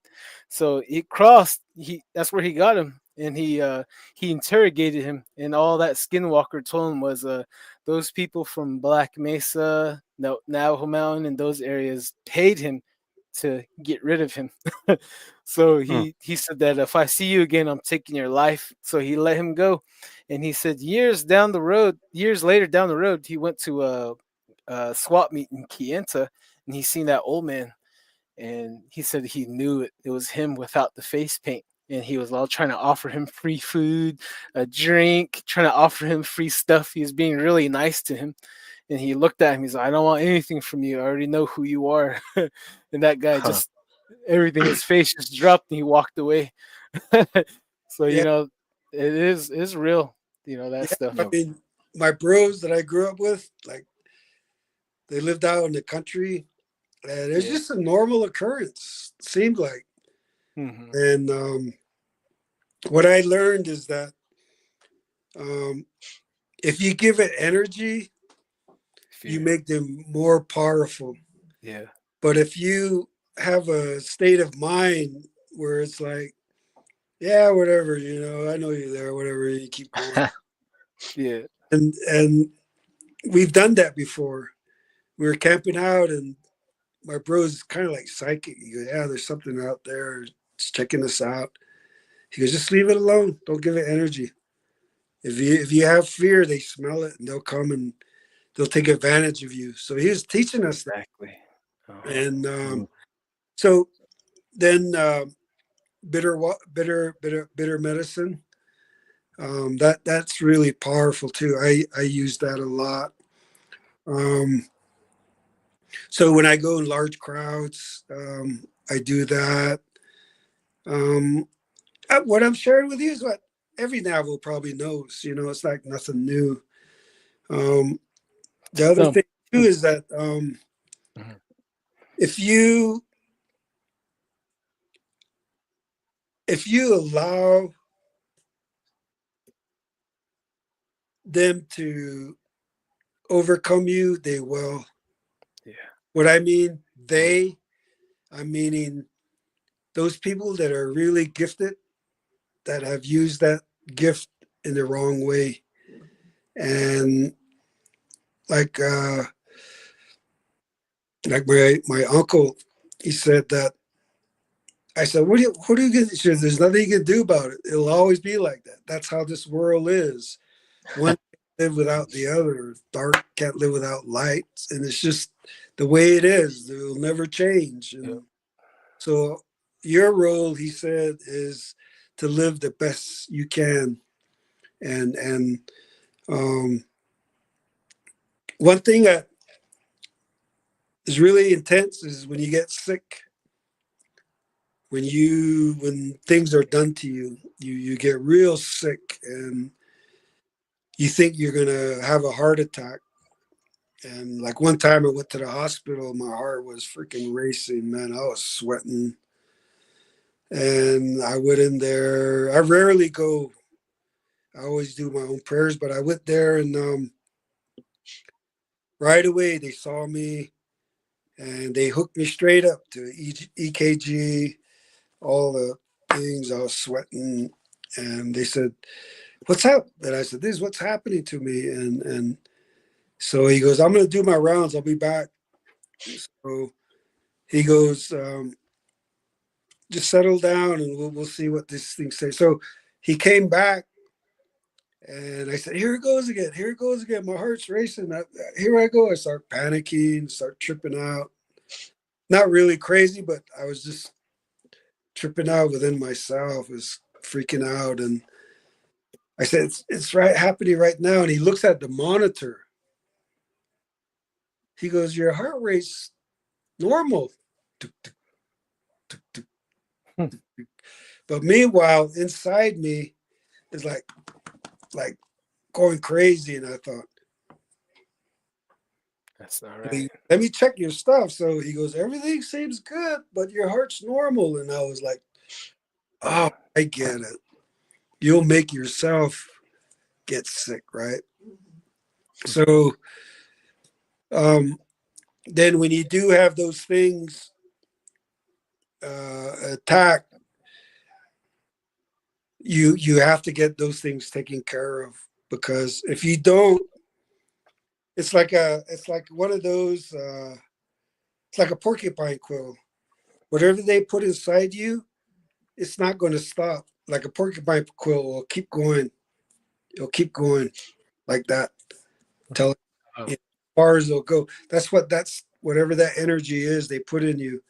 So he crossed. That's where he got him, and he interrogated him. And all that skinwalker told him was those people from Black Mesa, no, Navajo Mountain, and those areas paid him to get rid of him. So mm, he said that if I see you again, I'm taking your life. So he let him go, and he said years later down the road, he went to a swap meet in Kienta, and he seen that old man, and he said he knew it was him without the face paint. And he was all trying to offer him free food, a drink, trying to offer him free stuff. He was being really nice to him. And he looked at him. He's like, I don't want anything from you. I already know who you are. And that guy huh, just, everything, his face just dropped and he walked away. So, yeah, it is real, that yeah. stuff. I yep, mean, my bros that I grew up with, like they lived out in the country, and it's Yeah. just a normal occurrence. Seemed like, Hmm. and what I learned is that um, if you give it energy, you Fear. make them more powerful. Yeah. But if you have a state of mind where it's like, yeah, whatever, I know you're there, whatever, you keep going. Yeah. And we've done that before. We were camping out, and my bro's kind of like psychic. He goes, yeah, there's something out there. It's checking us out. He goes, just leave it alone. Don't give it energy. If you have fear, they smell it and they'll come and they'll take advantage of you. So he was teaching us that. Exactly. Uh-huh. And mm, so then bitter medicine. That's really powerful too. I use that a lot. Um, so when I go in large crowds, I do that. Um, what I'm sharing with you is what every Navajo probably knows. It's like nothing new. Um, the other Some. thing too is that Mhm. if you allow them to overcome you, they will. Yeah. What I mean, I'm meaning those people that are really gifted, that have used that gift in the wrong way. And like my uncle, he said that. I said, what do you get? He said, there's nothing you can do about it. It'll always be like that. That's how this world is. One can't live without the other. Dark can't live without light. And it's just the way it is. It will never change. Yep. And so your role, he said, is to live the best you can. And one thing that is really intense is when you get sick. When things are done to you, you get real sick and you think you're gonna have a heart attack. And like one time I went to the hospital, my heart was freaking racing, man. I was sweating. And I went in there. I rarely go. I always do my own prayers, but I went there and right away they saw me and they hooked me straight up to EKG, all the things. I was sweating. And they said, "What's up?" And I said, "This is what's happening to me." And so he goes, "I'm going to do my rounds. I'll be back." So he goes, "Just settle down and we'll see what this thing says." So he came back and I said, "Here it goes again. Here it goes again. My heart's racing. Here I go." I start panicking, start tripping out. Not really crazy, but I was just tripping out within myself, was freaking out. And I said, it's right happening right now. And he looks at the monitor. He goes, "Your heart rate's normal." But meanwhile, inside me is like going crazy. And I thought, That's not right. let me check your stuff. So he goes, "Everything seems good, but your heart's normal." And I was like, "Oh, I get it. You'll make yourself get sick, right?" So then when you do have those things attack, you have to get those things taken care of, because if you don't, it's like one of those it's like a porcupine quill. Whatever they put inside you, it's not going to stop. Like a porcupine quill will keep going. It'll keep going like that till Oh, as far as it'll go. That's whatever that energy is they put in you.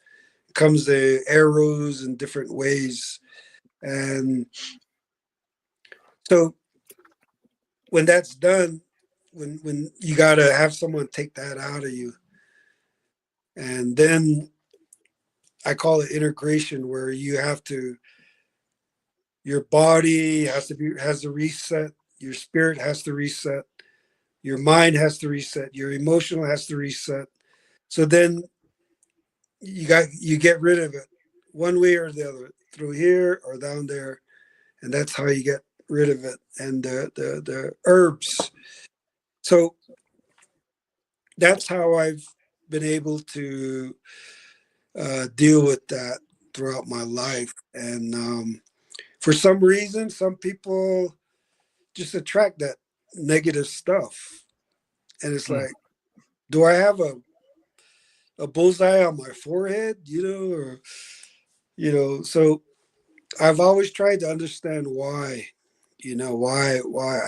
It comes the arrows in different ways. And so when that's done, when you gotta have someone take that out of you. And then I call it integration, where you have to, your body has to reset, your spirit has to reset, your mind has to reset, your emotional has to reset. So then you get rid of it one way or the other, through here or down there, and that's how you get rid of it. And the herbs. So that's how I've been able to deal with that throughout my life. And for some reason, some people just attract that negative stuff. And it's mm, like, do I have a bullseye on my forehead, or, so I've always tried to understand why, why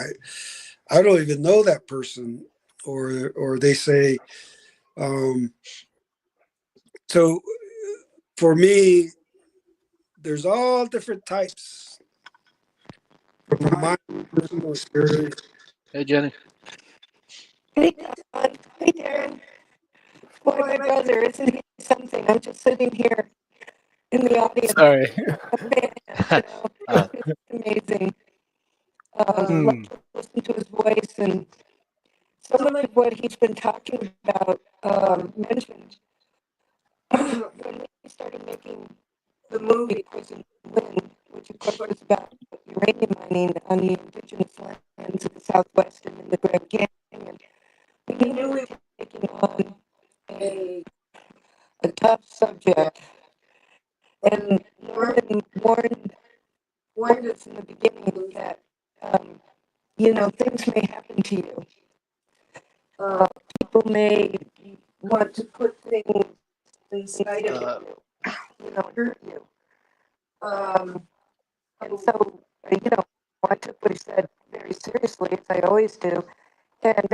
I don't even know that person, or they say, um, so for me, there's all different types from my personal experience. Hey, Jenny. Hey, Don. Hey, Darren. Boy, my brother, isn't he something? I'm just sitting here in the audience, sorry. a fan, uh, It's amazing. Love Mm, to listen to his voice, and so much of what he's been talking about mentioned when we started making the movie Poison Wind, which of course was about uranium mining on the indigenous lands of the Southwest and in the Grand Canyon, we knew we were taking on a, a tough subject. And Norman warned us in the beginning that, things may happen to you. Uh, People may want to put things inside of Uh, hurt you. Um, and so, I took what he said very seriously, as I always do. And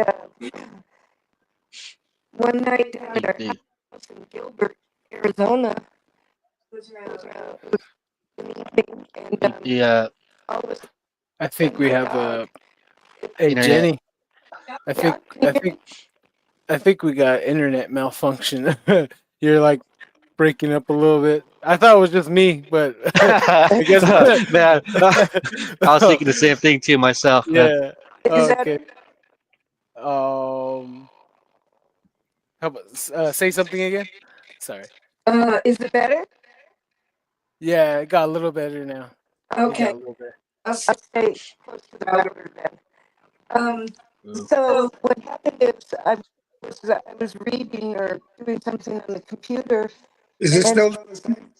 one night down at our the house in Gilbert, Arizona, it was in the evening, and the all of a I think sudden, we my have dog. hey internet. Jenny. I Yeah, think can you I hear think me? I think we got internet malfunction. You're like breaking up a little bit. I thought it was just me, but I guess Man, I was oh, thinking the same thing too myself, man. yeah. Is that Okay. How about say something again? Sorry. is it better? Yeah, it got a little better now. It got Okay, a little better. I'll stay close to the router then. Um, Ooh. so what happened is I was reading or doing something on the computer, Is it and still not the same?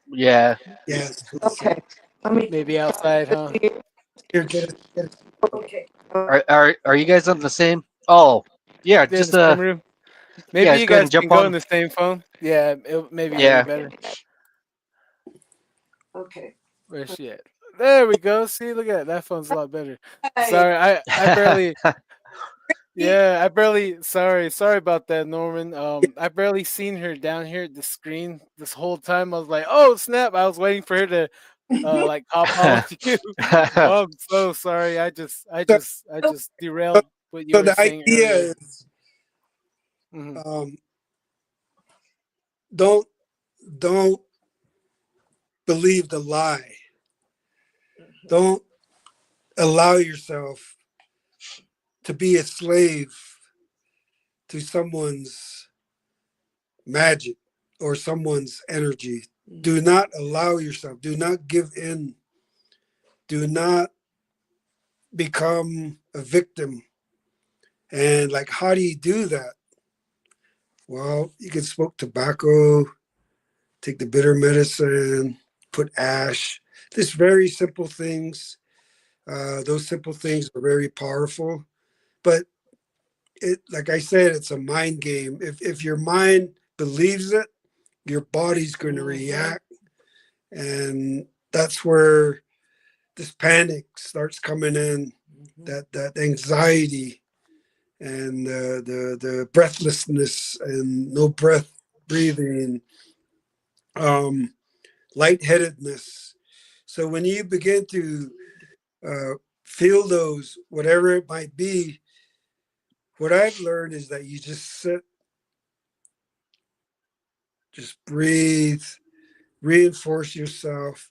Yeah. Yeah, it's still the same. okay, let me Maybe outside, huh? Here, get it. okay. Are you guys on the same? Oh, yeah. In the Just same room. yeah. Maybe Just you go ahead guys and can jump go in on. the same phone. Yeah, maybe it'll be Yeah. better. Okay. Where's she at? There we go. See, look at that. That phone's a lot better. Hi. Sorry, I barely. Yeah, I barely. Sorry about that, Norman. I barely seen her down here at the screen this whole time. I was like, oh snap! I was waiting for her to like hop on with you. Oh, I'm so sorry. So, I just derailed what you so were the saying idea earlier. is Hmm. um, don't don't believe the lie. Don't allow yourself to be a slave to someone's magic or someone's energy. Do not allow yourself. Do not give in. Do not become a victim. And like, how do you do that? Well, you can smoke tobacco, take the bitter medicine, put ash. Just very simple things. Those simple things are very powerful. But it, like I said, it's a mind game. If your mind believes it, your body's going to react, and that's where this panic starts coming in. That anxiety and the breathlessness and no breath breathing, um, lightheadedness. So when you begin to uh, feel those, whatever it might be, what I've learned is that you just sit, just breathe, reinforce yourself,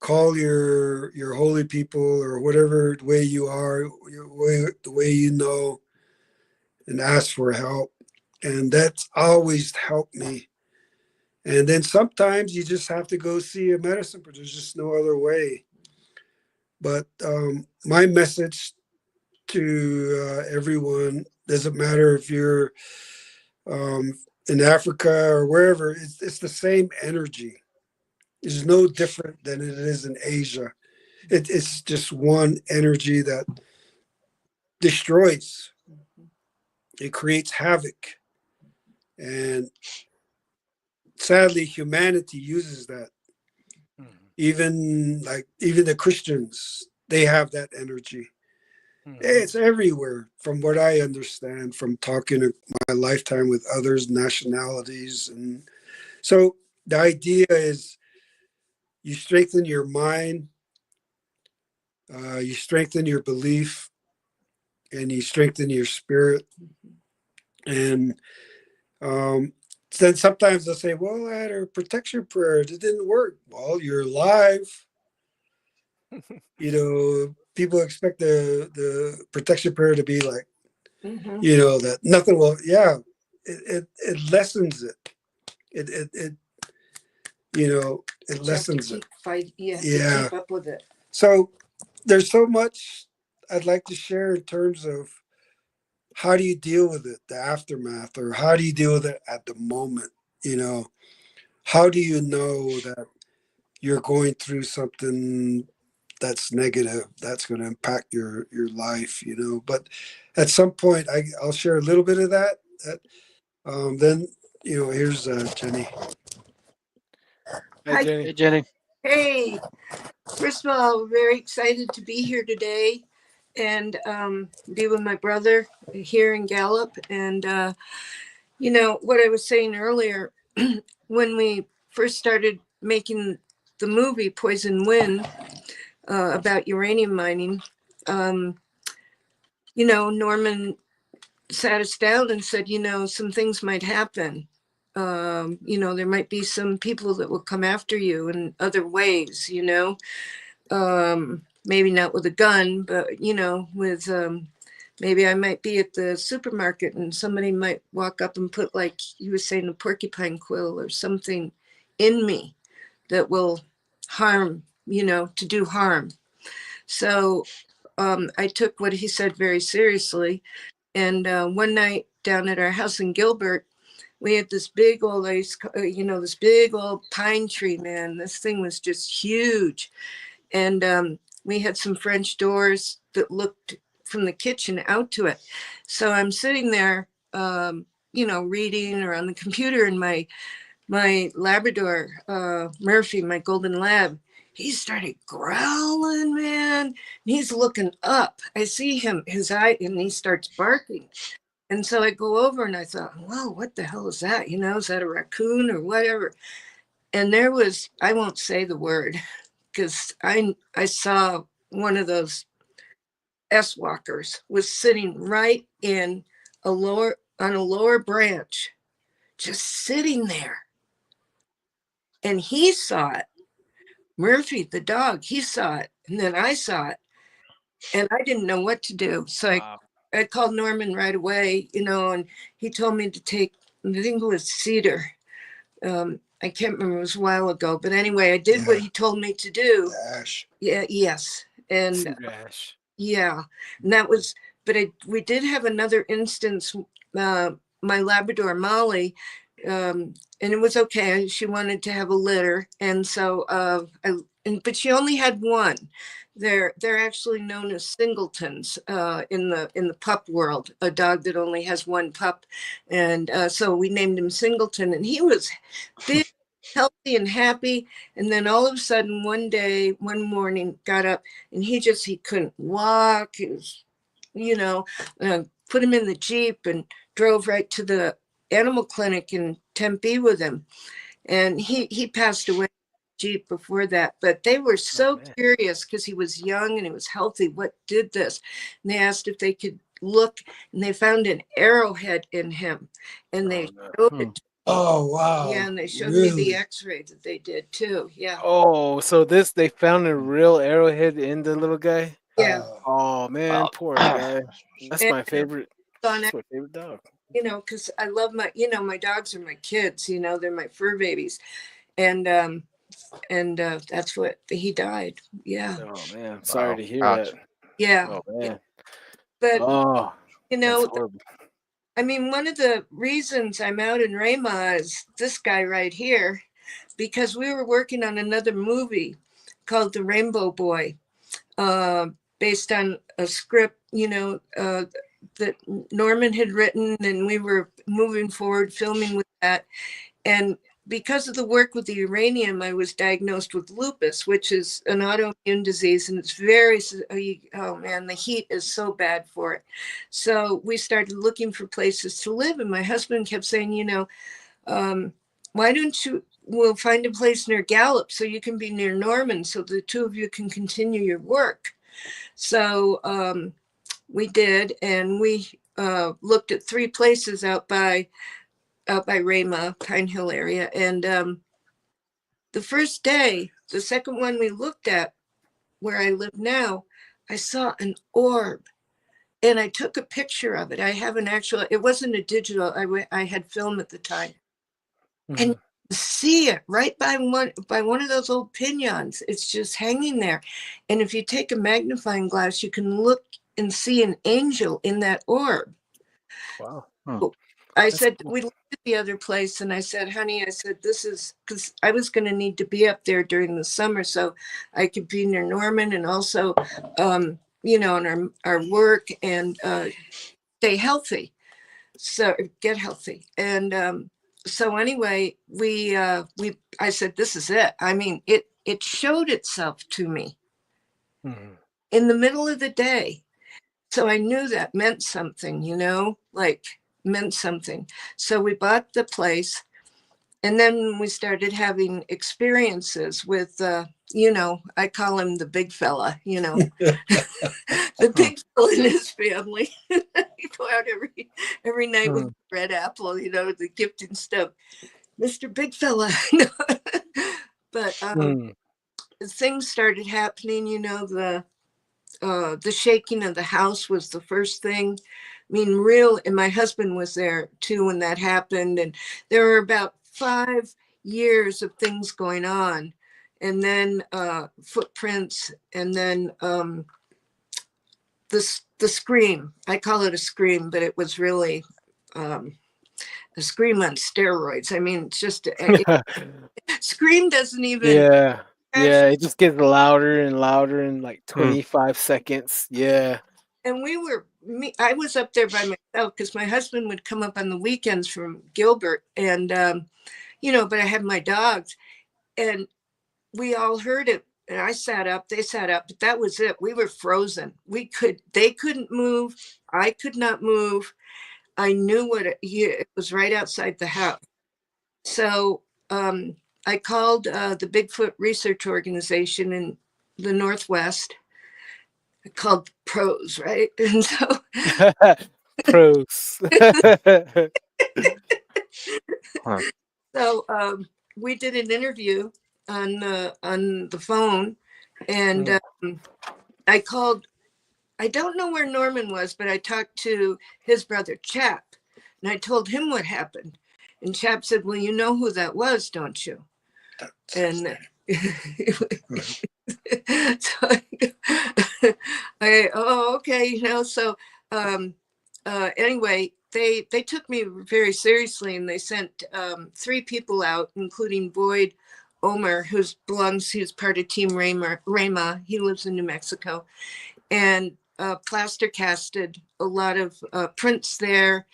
call your holy people or whatever way you are, the way you know, and ask for help. And that's always helped me. And then sometimes you just have to go see a medicine, but there's just no other way. But my message to everyone, doesn't matter if you're in Africa or wherever, it's the same energy. It's no different than it is in Asia. It's just one energy that destroys. It creates havoc, and sadly, humanity uses that. Even the Christians, they have that energy. It's everywhere, from what I understand from talking to my lifetime with others, nationalities, and so the idea is you strengthen your mind, you strengthen your belief, and you strengthen your spirit. And then sometimes they'll say, well, I had a protection prayer. It didn't work. Well, you're alive. People expect the protection prayer to be like, that nothing will, yeah, it lessens it. it you know, it lessens it. Yeah, Yeah. to keep up with it. So there's so much I'd like to share in terms of how do you deal with it, the aftermath, or how do you deal with it at the moment? You know, how do you know that you're going through something that's negative, that's going to impact your life? You know, but at some point, I'll share a little bit of that. Then you know, here's Jenny. Hi, Jenny. Hey, Jenny. Hey, first of all, I'm very excited to be here today and be with my brother here in Gallup. And, you know, what I was saying earlier, when we first started making the movie Poison Wind about uranium mining, you know, Norman sat us down and said, you know, some things might happen. You know, there might be some people that will come after you in other ways, you know. Maybe not with a gun, but you know, with maybe I might be at the supermarket and somebody might walk up and put, like you were saying, a porcupine quill or something in me that will harm, you know, to do harm. So I took what he said very seriously. And one night down at our house in Gilbert, we had this big old you know, this big old pine tree, man. This thing was just huge. And we had some French doors that looked from the kitchen out to it. So I'm sitting there, you know, reading or on the computer, and my Labrador, Murphy, my golden lab, he started growling, man. And he's looking up. I see him, his eye, and he starts barking. And so I go over and I thought, whoa, what the hell is that? You know, is that a raccoon or whatever? And there was, I won't say the word, because I saw one of those S walkers was sitting right in on a lower branch, just sitting there. And he saw it. Murphy, the dog, he saw it. And then I saw it. And I didn't know what to do. So Wow. I called Norman right away, you know, and he told me to take, I think it was cedar. I can't remember, it was a while ago. But anyway, I did what he told me to do. Ash. Yeah, yes. And Cedar ash. yeah, and that was, but we did have another instance, my Labrador Molly, and it was okay. She wanted to have a litter. And so, but she only had one. They're actually known as singletons in the pup world, a dog that only has one pup. And so we named him Singleton, and he was big, healthy and happy. And then all of a sudden one morning got up and he couldn't walk. He was, you know, put him in the Jeep and drove right to the animal clinic in Tempe with him. And he passed away in the Jeep before that. But they were so curious because he was young and he was healthy. What did this? And they asked if they could look, and they found an arrowhead in him. And they showed it. Oh wow! Yeah, and they showed me the X-ray that they did too. Yeah. Oh, so they found a real arrowhead in the little guy? Yeah. Oh man, poor guy. That's my favorite. That's my favorite dog. You know, because I love my dogs are my kids. You know, they're my fur babies, and that's what he died. Yeah. Oh man, sorry to hear Ouch. that. Yeah. Oh man. But Oh, you that's know, horrible. I mean, one of the reasons I'm out in Ramah is this guy right here, because we were working on another movie called The Rainbow Boy, based on a script, you know, that Norman had written, and we were moving forward filming with that. And because of the work with the uranium, I was diagnosed with lupus, which is an autoimmune disease, and it's very, oh man, the heat is so bad for it. So we started looking for places to live, and my husband kept saying, you know, why don't we'll find a place near Gallup so you can be near Norman, so the two of you can continue your work. So we did, and we looked at 3 places out by Ramah, Pine Hill area. And the first day, the second one we looked at, where I live now, I saw an orb, and I took a picture of it. I have an actual, it wasn't a digital, I had film at the time. Mhm. and you see it right by one of those old pinyons. It's just hanging there. And if you take a magnifying glass, you can look and see an angel in that orb. Wow. Hmm. I That's said, cool. we looked at the other place and I said, honey, I said, this is because I was going to need to be up there during the summer so I could be near Norman and also, in our work and stay healthy. So get healthy. And so anyway, I said, this is it. I mean, it showed itself to me Mhm. in the middle of the day. So I knew that meant something, like meant something. So we bought the place and then we started having experiences with, I call him the big fella, the Hmm. big fella in his family. You go out every night with Mhm. red apple, the gift and stuff. Mr. Big Fella. But Mhm. things started happening, the shaking of the house was the first thing. I mean, and my husband was there too when that happened. And there were about 5 years of things going on. And then footprints, and then the scream. I call it a scream, but it was really a scream on steroids. I mean, it's just scream doesn't even Yeah. crash. Yeah, it just gets louder and louder in like Hmm. 25 seconds. Yeah. And I was up there by myself because my husband would come up on the weekends from Gilbert, and but I had my dogs, and we all heard it. And I sat up, they sat up, but that was it. We were frozen. They couldn't move. I could not move. I knew it was right outside the house. So I called the Bigfoot Research Organization in the Northwest, called PROS, right? And Pros. Huh. so we did an interview on the phone, and Mm. I called. I don't know where Norman was, but I talked to his brother Chap, and I told him what happened. And Chap said, "Well, you know who that was, don't you?" And so okay, so anyway, they took me very seriously, and they sent 3 people out, including Boyd Omer, he's part of Team Ramah. He lives in New Mexico, and plaster casted a lot of prints there,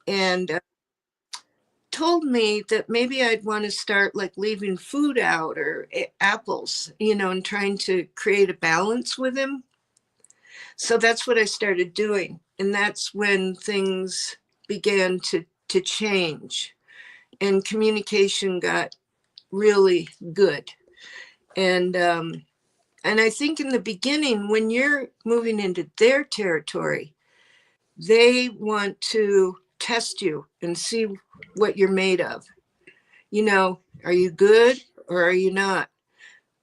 and told me that maybe I'd want to start like leaving food out or apples, and trying to create a balance with him. So that's what I started doing. And that's when things began to change and communication got really good. And I think in the beginning, when you're moving into their territory, they want to test you and see what you're made of. Are you good or are you not?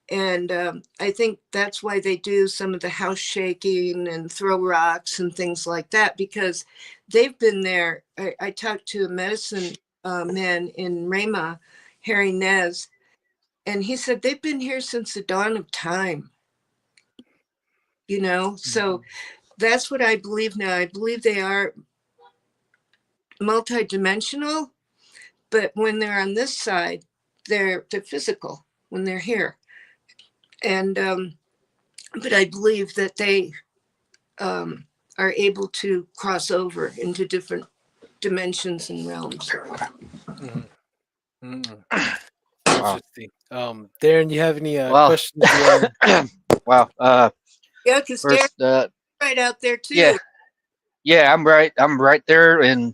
And I think that's why they do some of the house shaking and throw rocks and things like that, because they've been there. I talked to a medicine man in Ramah, Harry Nez, and he said they've been here since the dawn of time. So that's what I believe now. I believe they are multidimensional, but when they're on this side, they're physical when they're here. And but I believe that they um, are able to cross over into different dimensions and realms. Mhm. Mhm. Wow. Interesting. Darren, you have any Well, questions you want? wow. Yeah, because Darren's First, right out there yeah, too. yeah, I'm right. I'm right there, and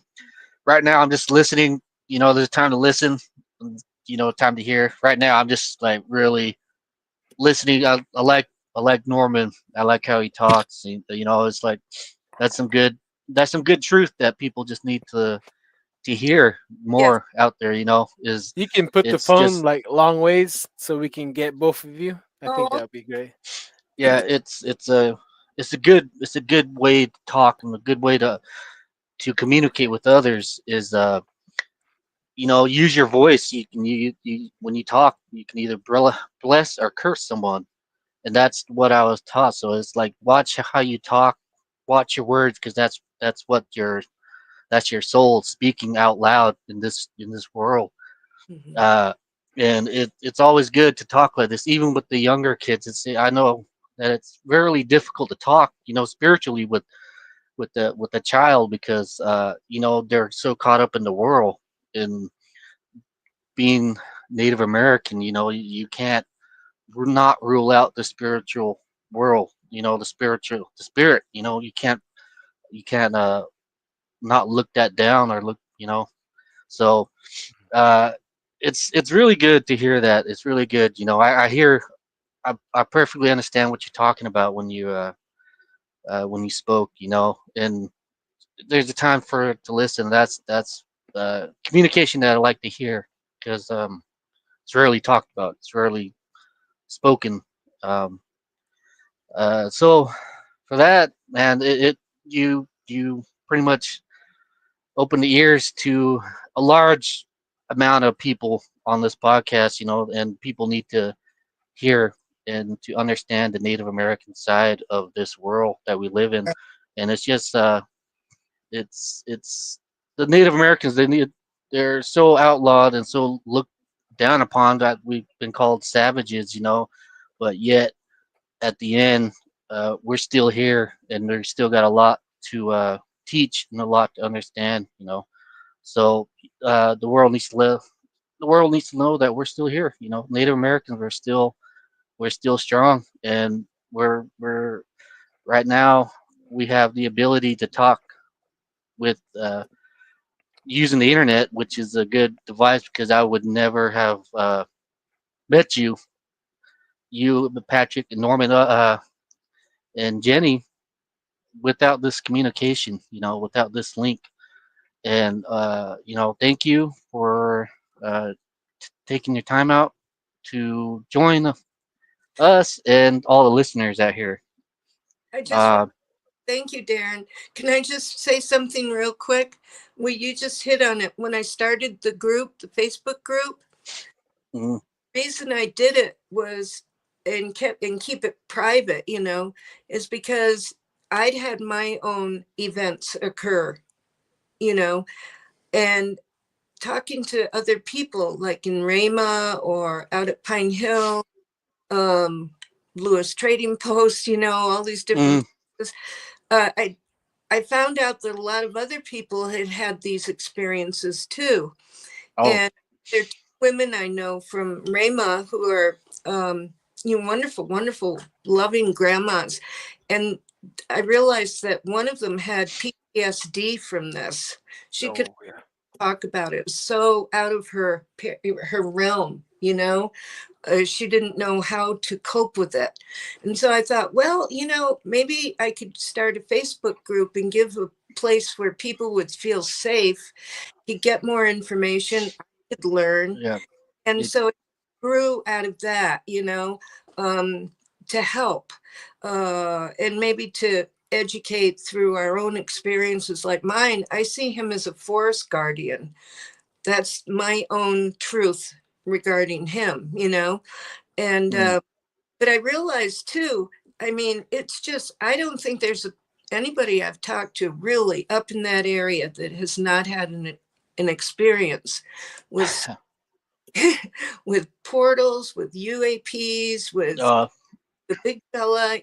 right now I'm just listening. There's time to listen. Time to hear. Right now, I'm just like really listening. I like Norman. I like how he talks. It's like that's some good truth that people just need to hear Yes. more out there. Is You can put the it's phone just like long ways so we can get both of you. I think Oh, that would be great. yeah. It's a good way to talk and a good way to communicate with others is use your voice. You when you talk, you can either bless or curse someone, and that's what I was taught. So it's like watch how you talk, watch your words, because that's your soul speaking out loud in this world. Mhm. uh, and it's always good to talk like this, even with the younger kids. I know that it's really difficult to talk, spiritually with the child, because they're so caught up in the world and being Native American. You can't not rule out the spiritual world. The spirit. You can't not look that down or look. So uh, it's really good to hear that. It's really good. I hear. I perfectly understand what you're talking about when you spoke. And there's a time for it to listen. That's communication that I like to hear, because it's rarely talked about. It's rarely spoken. Um, so for that, man, you pretty much open the ears to a large amount of people on this podcast. And people need to hear and to understand the Native American side of this world that we live in. And it's just it's the Native Americans. They're so outlawed and so looked down upon that we've been called savages. But yet at the end, we're still here, and we still got a lot to teach and a lot to understand. So the world needs to live. The world needs to know that we're still here. Native Americans we're still strong, and we're right now we have the ability to talk with using the internet, which is a good device, because I would never have met you, Patrick, and Norman, and Jenny, without this communication. Without this link. And thank you for taking your time out to join us and all the listeners out here. I just want Uh, to thank you, Darren. Can I just say something real quick? Well, you just hit on it. When I started the group, the Facebook group, mm, reason I did it was and keep it private, is because I'd had my own events occur, you know, and talking to other people like in Ramah or out at Pine Hill, um, Lewis Trading Post, all these different mm, places. I found out that a lot of other people had had these experiences too. oh, And there are two women I know from Ramah who are wonderful, wonderful, loving grandmas. And I realized that one of them had PTSD from this. She could Oh yeah. talk about it. It was so out of her realm, she didn't know how to cope with it. And so I thought, well, maybe I could start a Facebook group and give a place where people would feel safe, could get more information, I could learn. yeah. And It, so it grew out of that, um, to help and maybe to educate through our own experiences like mine. I see him as a forest guardian. That's my own truth regarding him, and mm, but I realized too, I mean, it's just, I don't think there's anybody I've talked to really up in that area that has not had an experience with with portals, with UAPs, with uh, the big fella,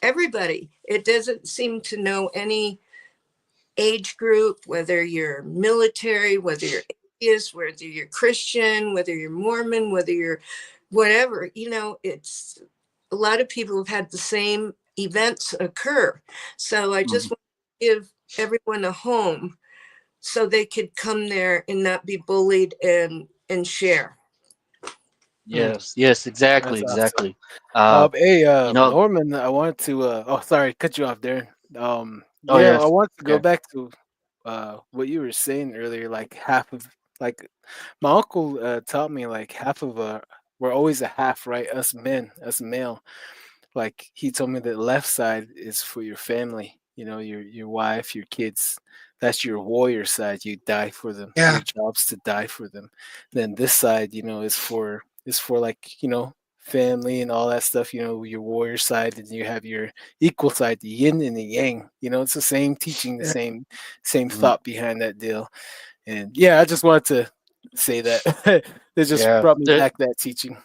everybody. It doesn't seem to know any age group, whether you're military, whether you're atheist, whether you're Christian, whether you're Mormon, whether you're whatever, it's a lot of people have had the same events occur. So I mm, just want to give everyone a home so they could come there and not be bullied and share. Hmm, yes, exactly, that's awesome. exactly. Uh, Hey, you know, Norman, I wanted to. Oh, sorry, cut you off there. oh Yeah, I yes, want to go yeah. back to what you were saying earlier. Like half of, like, my uncle taught me like half of we're always a half, right? Us men, us male. Like he told me that left side is for your family. Your wife, your kids. that's your warrior side. You die for them. Yeah. Your job's to die for them. Then this side, is for like, family and all that stuff, your warrior side, and you have your equal side, the yin and the yang. It's the same teaching, the Yeah. same Mhm. thought behind that deal. And yeah, I just wanted to say that. It just Yeah. brought me back that teaching.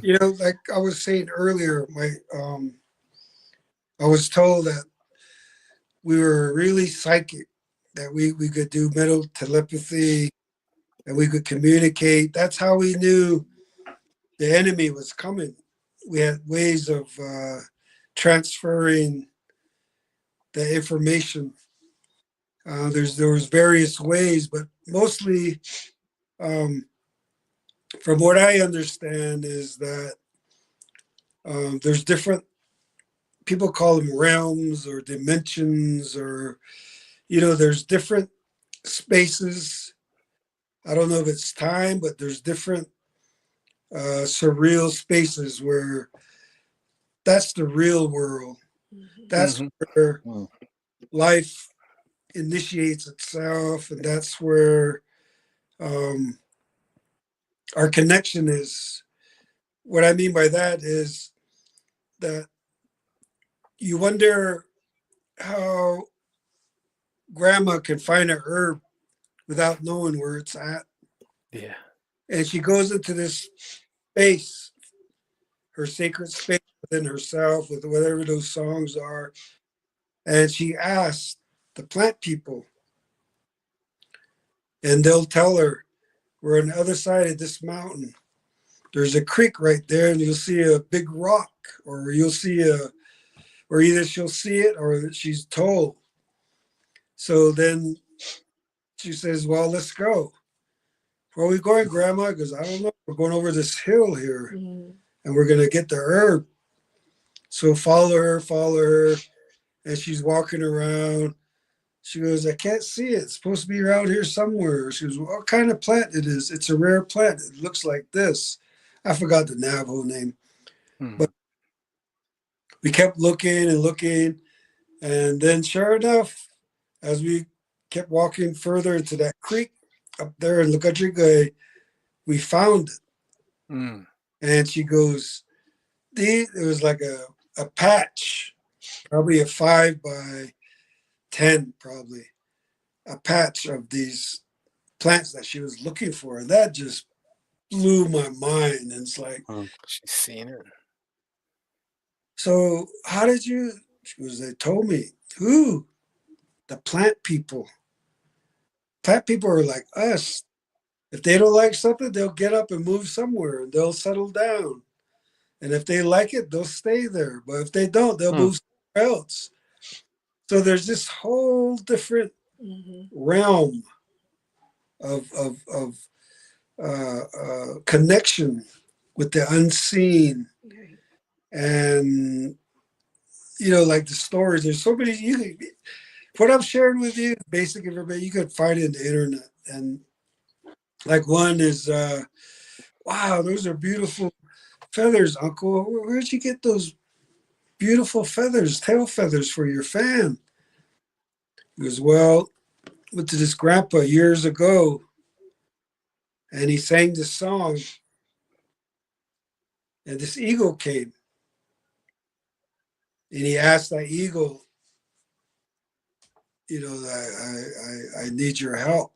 Like I was saying earlier, I was told that we were really psychic, that we could do mental telepathy and we could communicate. That's how we knew the enemy was coming. We had ways of transferring the information. There was various ways, but mostly, um, from what I understand, is that there's different, people call them realms or dimensions, or there's different spaces. I don't know if it's time, but there's different surreal spaces where that's the real world. That's Hmm. where Mm. life initiates itself, and that's where um, our connection is. What I mean by that is that you wonder how grandma can find a herb without knowing where it's at. Yeah. And she goes into this space, her sacred space within herself, with whatever those songs are. And she asks the plant people, and they'll tell her, we're on the other side of this mountain. There's a creek right there, and you'll see a big rock, or you'll see or either she'll see it or she's told. So then she says, well, let's go. Where are we going, Grandma? Because I don't know. We're going over this hill here, and we're going to get the herb. So follow her. And she's walking around. She goes, I can't see it. It's supposed to be around here somewhere. She goes, what kind of plant it is? It's a rare plant. It looks like this. I forgot the Navajo name. But Hmm. we kept looking and looking. And then sure enough, as we kept walking further into that creek up there in Lukachika, we found it. Mm. And she goes, it was like a patch, probably a 5 by 10, probably a patch of these plants that she was looking for. And that just blew my mind. And it's like, Mm. She's seen it. so how did you? She goes, they told me. Who? The plant people. Plant people are like us. If they don't like something, they'll get up and move somewhere and they'll settle down. And if they like it, they'll stay there. But if they don't, they'll Mm. move somewhere else. So there's this whole different realm of connection with the unseen. And like the stories, there's so many. What I'm sharing with you, basic information, you could find it in the internet. And like one is, wow, those are beautiful feathers, Uncle. Where'd you get those beautiful feathers, tail feathers for your fan? He goes, well, went to this grandpa years ago, and he sang this song, and this eagle came, and he asked that eagle, I need your help.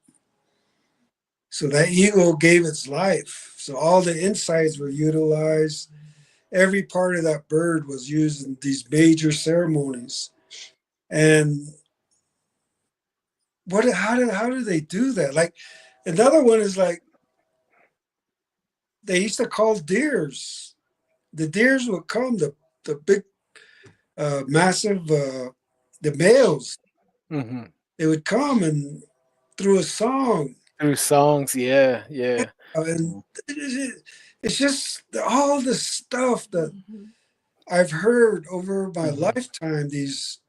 So that eagle gave its life. So all the insides were utilized. Every part of that bird was used in these major ceremonies. And how do they do that? Like another one is like they used to call deers. The deers would come, the big massive the males. Hmm. They would come and through a song. Through songs, yeah, yeah. And Mm. it's just all the stuff that I've heard over my Hmm. lifetime, these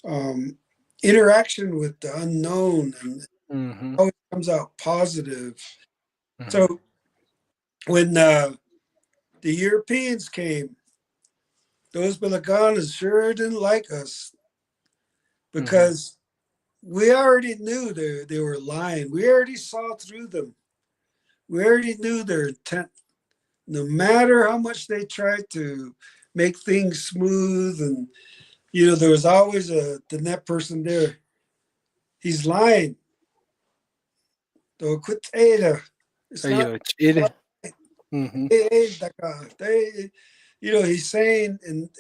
um, interaction with the unknown, and Hmm. how it comes out positive. Hmm. So when the Europeans came, those Bilaganas sure didn't like us Hmm. because we already knew they were lying. We already saw through them. We already knew their intent. No matter how much they tried to make things smooth, and there was always the net person there. He's lying. Though quit Ada. It's not Ayun, chill. Mhm. he's saying, and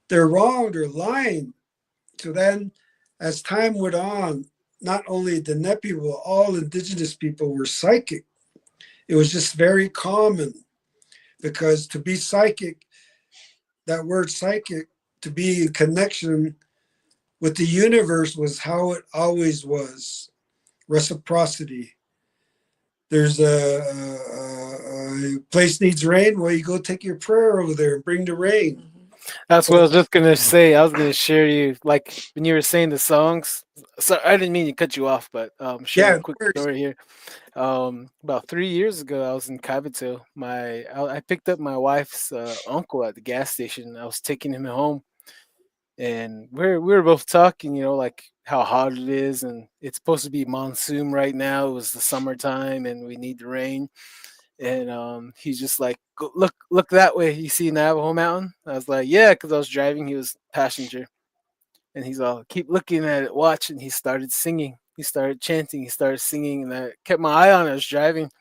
they're wrong, they're lying. So then, as time went on, not only the net people, all indigenous people were psychic. It was just very common because to be psychic, that word psychic, to be in connection with the universe was how it always was. Reciprocity. There's a place needs rain. Well, you go take your prayer over there and bring the rain. That's what I was just gonna say. I was gonna share you like when you were saying the songs. So I didn't mean to cut you off, but share Yeah, a no quick worries. story here. About 3 years ago, I was in Cavito. I picked up my wife's uncle at the gas station. I was taking him home, and we were both talking, like how hot it is, and it's supposed to be monsoon right now. It was the summertime, and we need the rain. And he's just like, "Go, look that way. You see Navajo Mountain?" I was like, "Yeah," because I was driving. He was passenger, and he's all, "Keep looking at it, watch." And he started singing. He started chanting. He started singing, and I kept my eye on it. I was driving,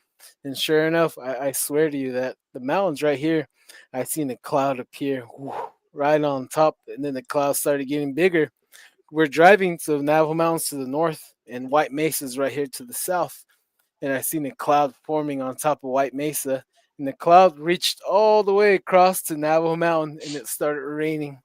and sure enough, I swear to you that the mountain's right here. I seen a cloud appear, right on top, and then the cloud started getting bigger. We're driving to the Navajo Mountains to the north, and White Mesa's right here to the south. And I seen a cloud forming on top of White Mesa, and the cloud reached all the way across to Navajo Mountain, and it started raining.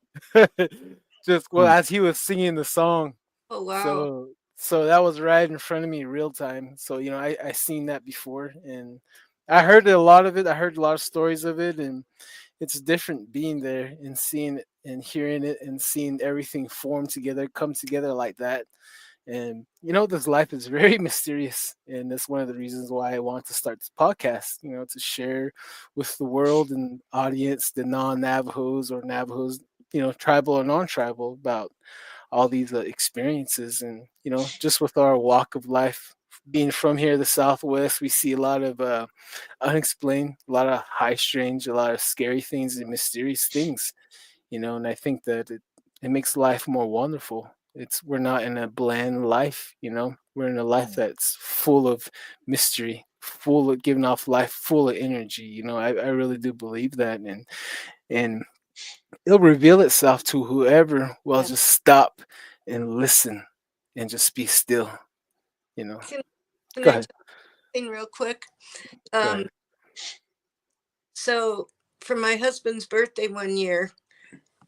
Just well, Hmm. as he was singing the song. Oh, wow. So that was right in front of me, real time. So I seen that before, and I heard a lot of it. I heard a lot of stories of it, and it's different being there and seeing it and hearing it and seeing everything form together, come together like that. And this life is very mysterious, and that's one of the reasons why I want to start this podcast. To share with the world and audience, the non-Navajos or Navajos, tribal or non-tribal, about all these experiences. And just with our walk of life, being from here, the Southwest, we see a lot of unexplained, a lot of high strange, a lot of scary things and mysterious things. And I think that it makes life more wonderful. We're not in a bland life. We're in a life that's full of mystery, full of giving off life, full of energy. I really do believe that. And it'll reveal itself to whoever will Yeah. just stop and listen and just be still. you know Can, can Go I ahead. just thing real quick? Go Um, ahead. so for my husband's birthday one year,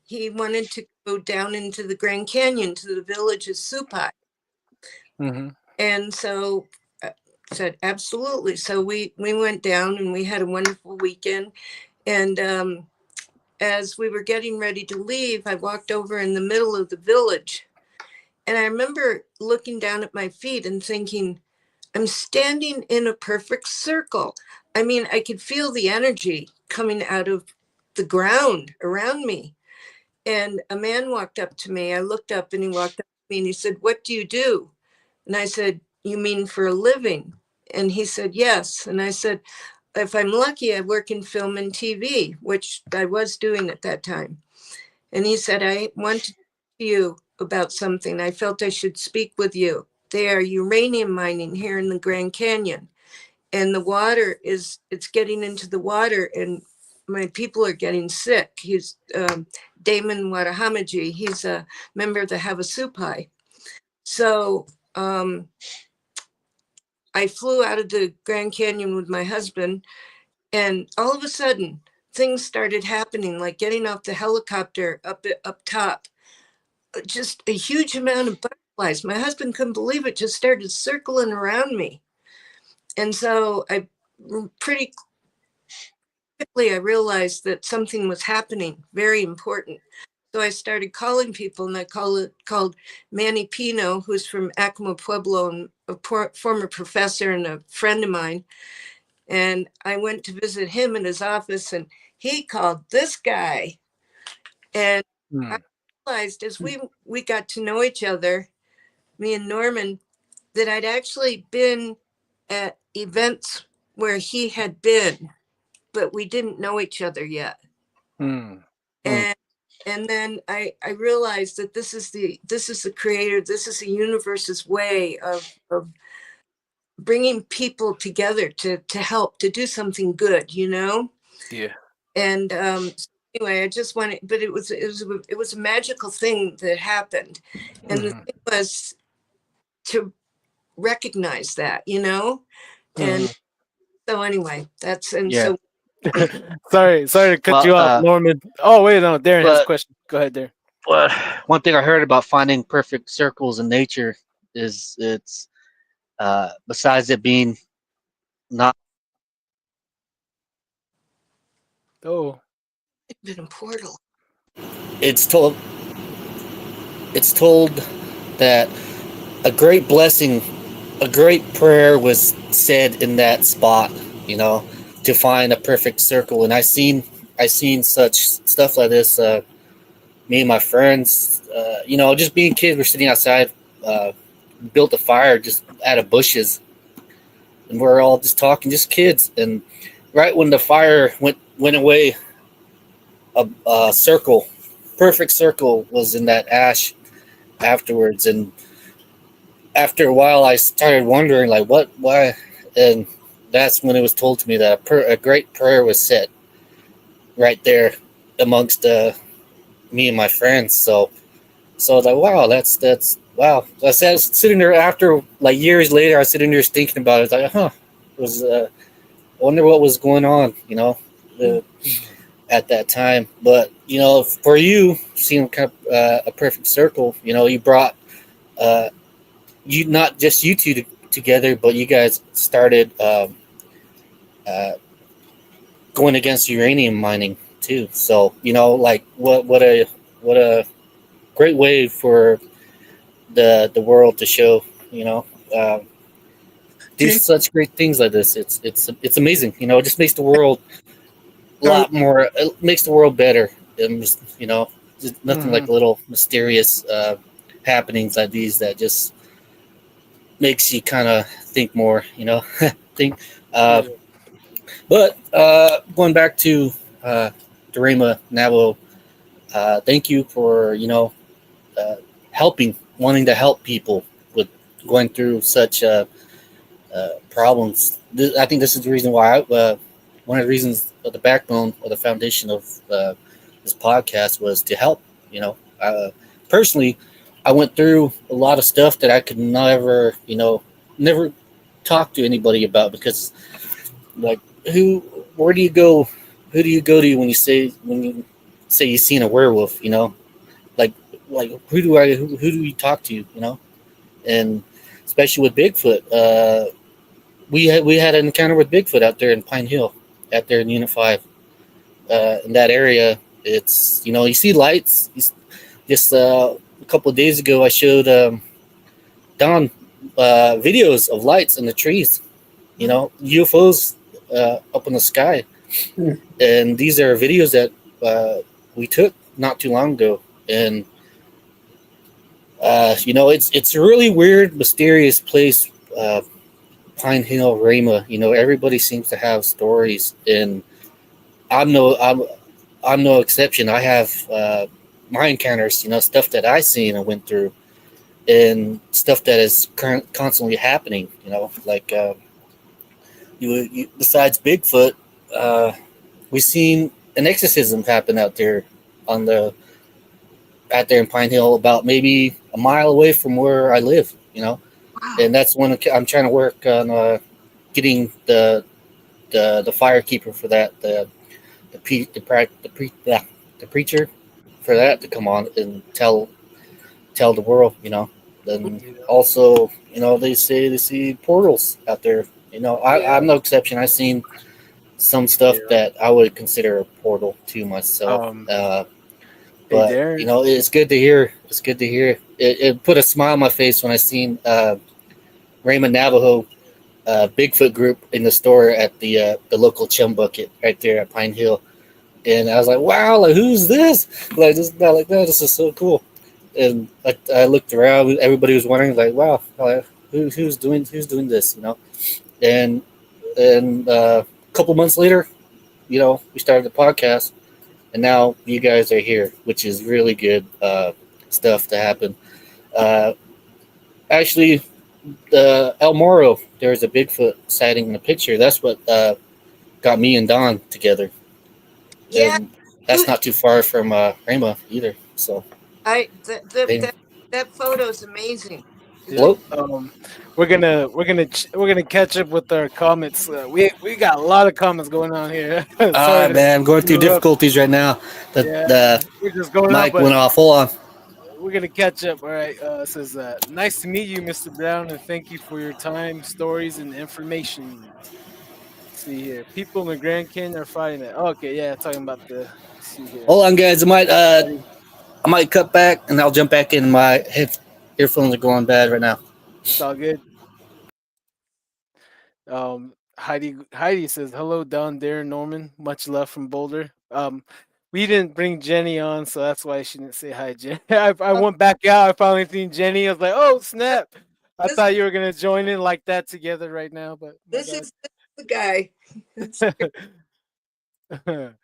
he wanted to go down into the Grand Canyon to the village of Supai. Hmm. And so I said, absolutely. So we went down and we had a wonderful weekend. And as we were getting ready to leave, I walked over in the middle of the village. And I remember looking down at my feet and thinking, I'm standing in a perfect circle. I mean, I could feel the energy coming out of the ground around me. And a man walked up to me. I looked up and he walked up to me and he said, "What do you do?" And I said, "You mean for a living?" And he said, "Yes." And I said, "If I'm lucky, I work in film and TV," which I was doing at that time. And he said, "I want to talk to you about something. I felt I should speak with you. They are uranium mining here in the Grand Canyon. And the water it's getting into the water and my people are getting sick." He's Damon Warahamaji. He's a member of the Havasupai. So I flew out of the Grand Canyon with my husband, and all of a sudden, things started happening, like getting off the helicopter up top. Just a huge amount of butterflies. My husband couldn't believe it. Just started circling around me, and so I pretty quickly I realized that something was happening, very important. So I started calling people, and I called Manny Pino, who's from Acoma Pueblo and a former professor and a friend of mine. And I went to visit him in his office, and he called this guy. And I Mm. realized as we got to know each other, me and Norman, that I'd actually been at events where he had been, but we didn't know each other yet. Mm. And then I realized that this is the creator, this is the universe's way of bringing people together to help, to do something good, you know? Yeah. And so anyway, I just wanted, but it was a magical thing that happened. And the thing was to recognize that, you know? And so anyway, that's, and Yeah. so Sorry to cut Well, you off, Norman. Oh wait, no, Darren has a but question. Go ahead, Darren. but one thing I heard about finding perfect circles in nature is it's besides it being not Oh. been a portal. it's told that a great blessing, a great prayer was said in that spot, you know, to find a perfect circle. And I seen such stuff like this. Me and my friends, you know, just being kids, we're sitting outside, built a fire just out of bushes, and we're all just talking, just kids. And right when the fire went away, a circle, perfect circle, was in that ash afterwards. And after a while, I started wondering, like, why? And that's when it was told to me that a great prayer was said right there amongst me and my friends. So I was like, wow, that's wow. I was sitting there after, like, years later. I was sitting there thinking about it. I was like, huh, it was. I wonder what was going on, you know, at that time. But you know, for you, seeing kind of a perfect circle, you know, you brought you, not just you two together, but you guys started uh, going against uranium mining too. So you know, like what a great way for the world to show, you know, do such great things like this. It's amazing. You know, it just makes the world a lot more. It makes the world better. And just, you know, just nothing like little mysterious happenings like these that just makes you kind of think more. You know, think. But going back to Ramah Navajo, thank you for, you know, wanting to help people with going through such problems. I think this is the reason why one of the reasons, the backbone or the foundation of this podcast was to help. You know, personally, I went through a lot of stuff that I could never, you know, never talk to anybody about, because, like, where do you go? Who do you go to when you say you've seen a werewolf? You know, like who do you talk to? You know, and especially with Bigfoot. We had an encounter with Bigfoot out there in Pine Hill, out there in Unit 5, in that area. It's, you know, you see lights. Just a couple of days ago, I showed Don videos of lights in the trees. You know, UFOs up in the sky, and these are videos that we took not too long ago. And you know, it's a really weird, mysterious place. Pine Hill, Ramah. You know, everybody seems to have stories, and I'm no exception. I have my encounters. You know, stuff that I seen and went through, and stuff that is constantly happening. You know, like besides Bigfoot, we've seen an exorcism happen out there out there in Pine Hill, about maybe a mile away from where I live. You know, and that's when I'm trying to work on getting the firekeeper for that, the preacher for that to come on and tell the world, you know. And also, you know, they say they see portals out there. You know, I'm no exception. I've seen some stuff that I would consider a portal to myself. But Darren. you know, it's good to hear. It's good to hear. It put a smile on my face when I seen Raymond Navajo Bigfoot group in the store at the local chum bucket right there at Pine Hill, and I was like, wow, like, who's this? Like, this is so cool. and I looked around. Everybody was wondering, like, wow, who's doing this, you know? And a couple months later, you know, we started the podcast, and now you guys are here, which is really good stuff to happen. Uh, Actually, El Moro, there's a Bigfoot sighting in the picture. That's what got me and Don together, Yeah, and that's not too far from Ramah either. So, I they, that photo is amazing. It's Yep. hello. We're gonna catch up with our comments. We got a lot of comments going on here. Sorry to Man, I'm going through interrupt. difficulties right now. Yeah, The we're just going up, mic but went off. Hold on. we're gonna catch up. All right. It says, "Nice to meet you, Mr. Brown, and thank you for your time, stories, and information." Let's see here. People in the Grand Canyon are fighting it. Okay, yeah, talking about the. Let's see here. Hold on, guys. I might cut back and I'll jump back in. My earphones are going bad right now. It's all good. Heidi says, "Hello, Don, Darren, Norman. Much love from Boulder." We didn't bring Jenny on, so that's why she didn't say hi, Jenny. I went back out. I finally seen Jenny. I was like, "Oh snap!" I this, thought you were gonna join in like that together right now, but my this is the guy. bad.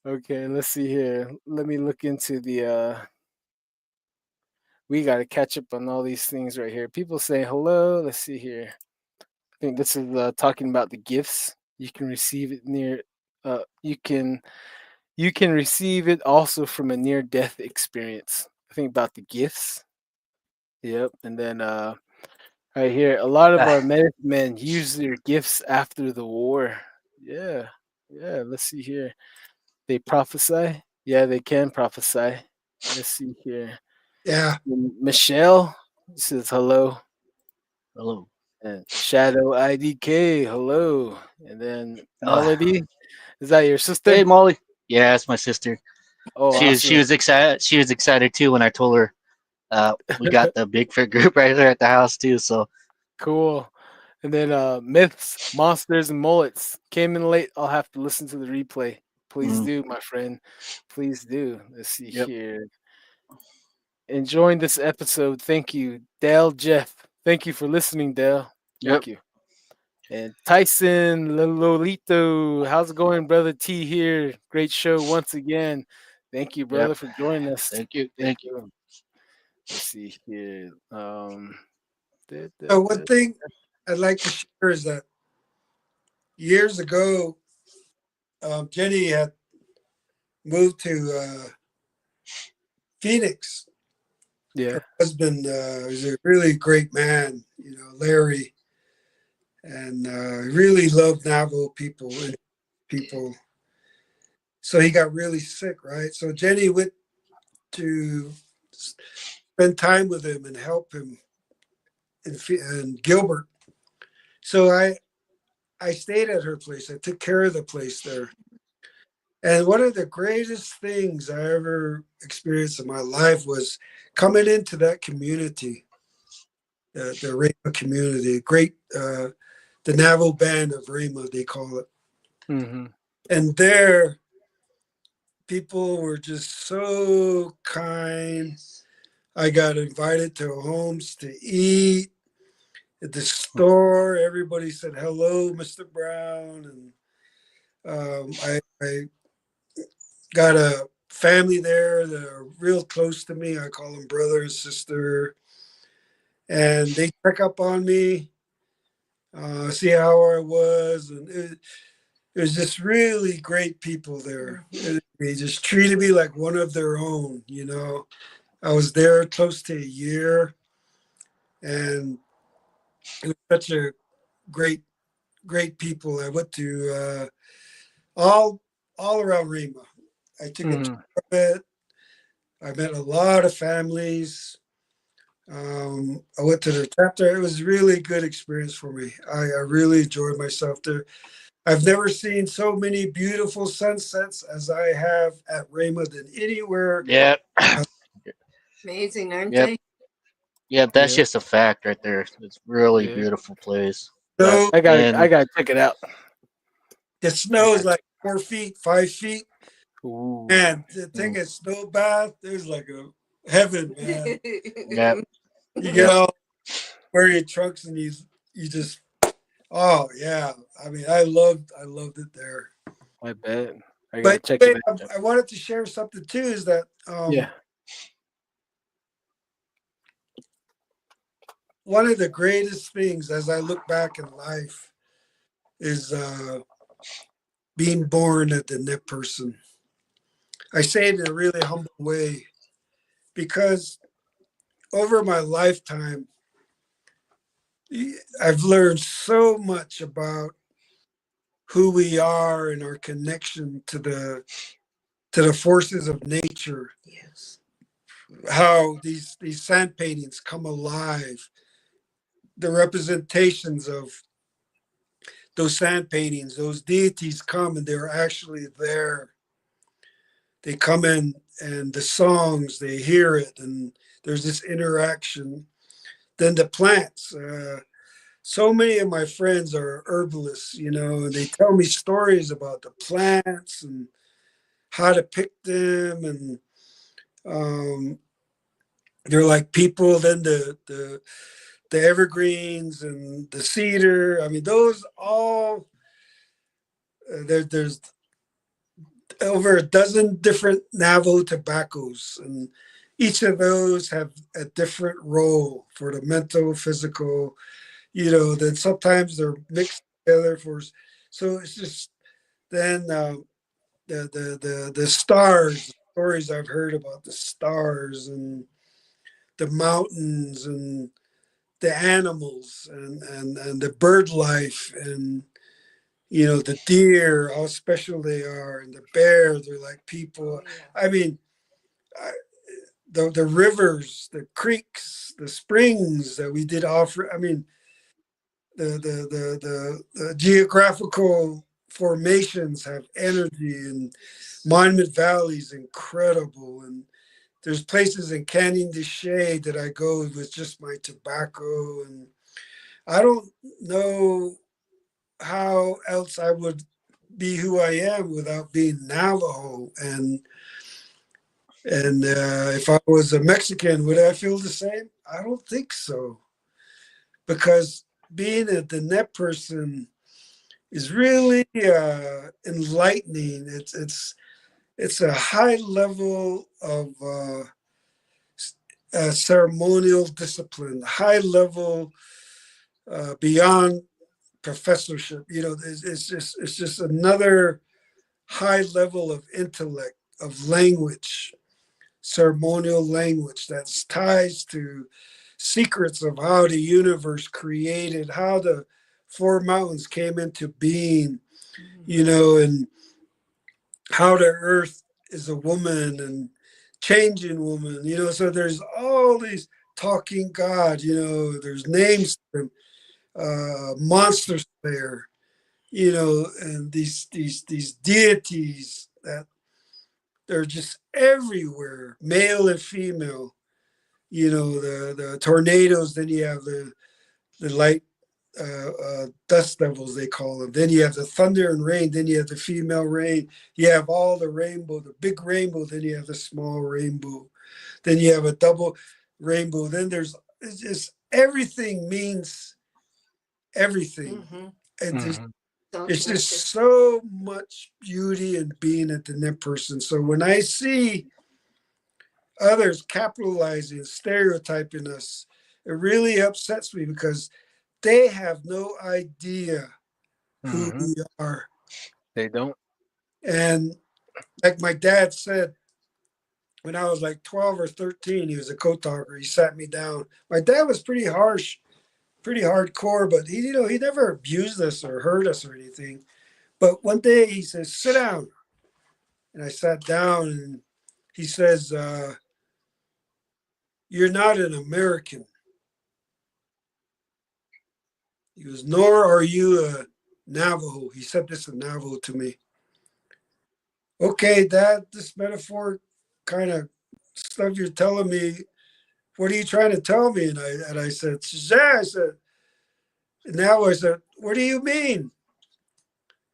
Okay, let's see here. Let me look into the. We got to catch up on all these things right here. People saying hello. Let's see here. I think this is talking about the gifts. You can receive it near. You can receive it also from a near death experience. I think about the gifts. Yep, and then right here, a lot of our medicine men use their gifts after the war. Yeah, yeah. Let's see here. They prophesy. Yeah, they can prophesy. Let's see here. Yeah. Michelle says hello. Hello. And Shadow IDK, hello. And then Uh, Melody, is that your hey, sister? Molly. Yeah, it's my sister. Oh, She awesome. was excited. She was excited too when I told her we got the Bigfoot group right there at the house too. So Cool. And then Myths, Monsters, and Mullets came in late. I'll have to listen to the replay. Please mm, do, my friend. Please do. Let's see yep, here. Enjoying this episode. Thank you, Dale Jeff. Thank you for listening, Dale. yep, Thank you. And Tyson Lolito, how's it going, brother T here? Great show once again. Thank you, yep. brother, for joining us. Thank you, Thank thank you. you. Let's see here. Da, da, One da. thing I'd like to share is that years ago, Jenny had moved to Phoenix. Yeah. Her husband is a really great man, Larry, and really loved Navajo people and people. So he got really sick, right? So Jenny went to spend time with him and help him in Gilbert. So I stayed at her place. I took care of the place there. And one of the greatest things I ever experienced in my life was coming into that community, the Rama community, the Navajo Band of Rama, they call it. Mm-hmm. And there, people were just so kind. I got invited to homes to eat. At the store, everybody said hello, Mr. Brown, and I got a family there that are real close to me. I call them brother and sister, and they check up on me, see how I was, and it was just really great people there. They just treated me like one of their own. I was there close to a year, and it was such a great, great people. I went to all around Rima. I took a tour Mm-hmm. of it. I met a lot of families. I went to their chapter. It was a really good experience for me. I really enjoyed myself there. I've never seen so many beautiful sunsets as I have at Rama than anywhere. Yep, Amazing, aren't yep, they? yep. That's Yeah. just a fact right there. It's really Yeah. beautiful place. That So I and gotta check it out. the I snow is got like 4 feet, 5 feet. you. Ooh. And to take a snow bath, there's like heaven, man. Yeah. You get Yep. all wear your trunks and you just oh yeah. I mean, I loved it there. I bet. I gotta But check it anyway, out. I wanted to share something too. Is that Yeah. one of the greatest things as I look back in life is being born a Dine person. I say it in a really humble way because over my lifetime, I've learned so much about who we are and our connection to the forces of nature. Yes. How these sand paintings come alive, the representations of those sand paintings, those deities come and they're actually there. They come in and the songs, they hear it, and there's this interaction. Then the plants. So many of my friends are herbalists, and they tell me stories about the plants and how to pick them. And they're like people, then the evergreens and the cedar. I mean, those all, there's over a dozen different Navajo tobaccos, and each of those have a different role for the mental, physical. Then sometimes they're mixed together for. So it's just then the stars, the stories I've heard about the stars and the mountains and the animals and the bird life and the deer, how special they are, and the bears, they're like people. I mean, I, the rivers, the creeks, the springs that we did offer. I mean, the geographical formations have energy, and Monument Valley is incredible. And there's places in Canyon de Chelly that I go with just my tobacco, and I don't know how else I would be who I am without being Navajo. And if I was a Mexican, would I feel the same? I don't think so, because being a Dine person is really enlightening. It's a high level of ceremonial discipline, high level beyond professorship. It's just another high level of intellect, of language, ceremonial language that ties to secrets of how the universe created, how the four mountains came into being, and how the earth is a woman and changing woman, so there's all these talking God, there's names for them, monster slayer, and these deities that they're just everywhere, male and female, the tornadoes, then you have the light dust devils, they call them. Then you have the thunder and rain. Then you have the female rain. You have all the rainbow, the big rainbow. Then you have the small rainbow. Then you have a double rainbow. Then it's just everything means everything. Mm-hmm. And Mhm. it's just so much beauty in being a Dine person. So when I see others capitalizing, stereotyping us, it really upsets me because they have no idea who Mhm. we are. They don't. And like my dad said, when I was like 12 or 13, he was a code talker. He sat me down. My dad was pretty harsh, pretty hardcore, but he never abused us or hurt us or anything. But one day he says, sit down. And I sat down, and he says, you're not an American. He goes, nor are you a Navajo. He said this in Navajo to me. Okay, Dad, this metaphor kind of stuff you're telling me, what are you trying to tell me? And I said, yeah, I said, now I said, what do you mean?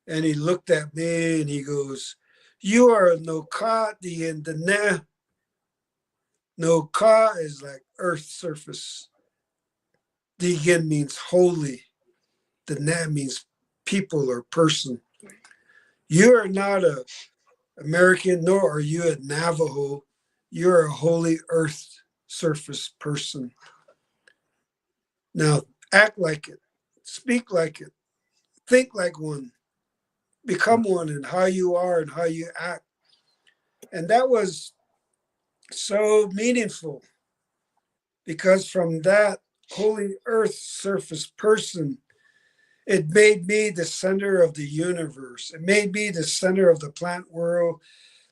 And he looked at me and he goes, you are no Kati and the No, Ka is like earth surface. Digen means holy. The Na means people or person. You are not a American, nor are you a Navajo. You're a holy earth surface person. Now, act like it, speak like it, think like one, become one in how you are and how you act. And that was so meaningful because from that holy earth surface person, it made me the center of the universe. It made me the center of the plant world,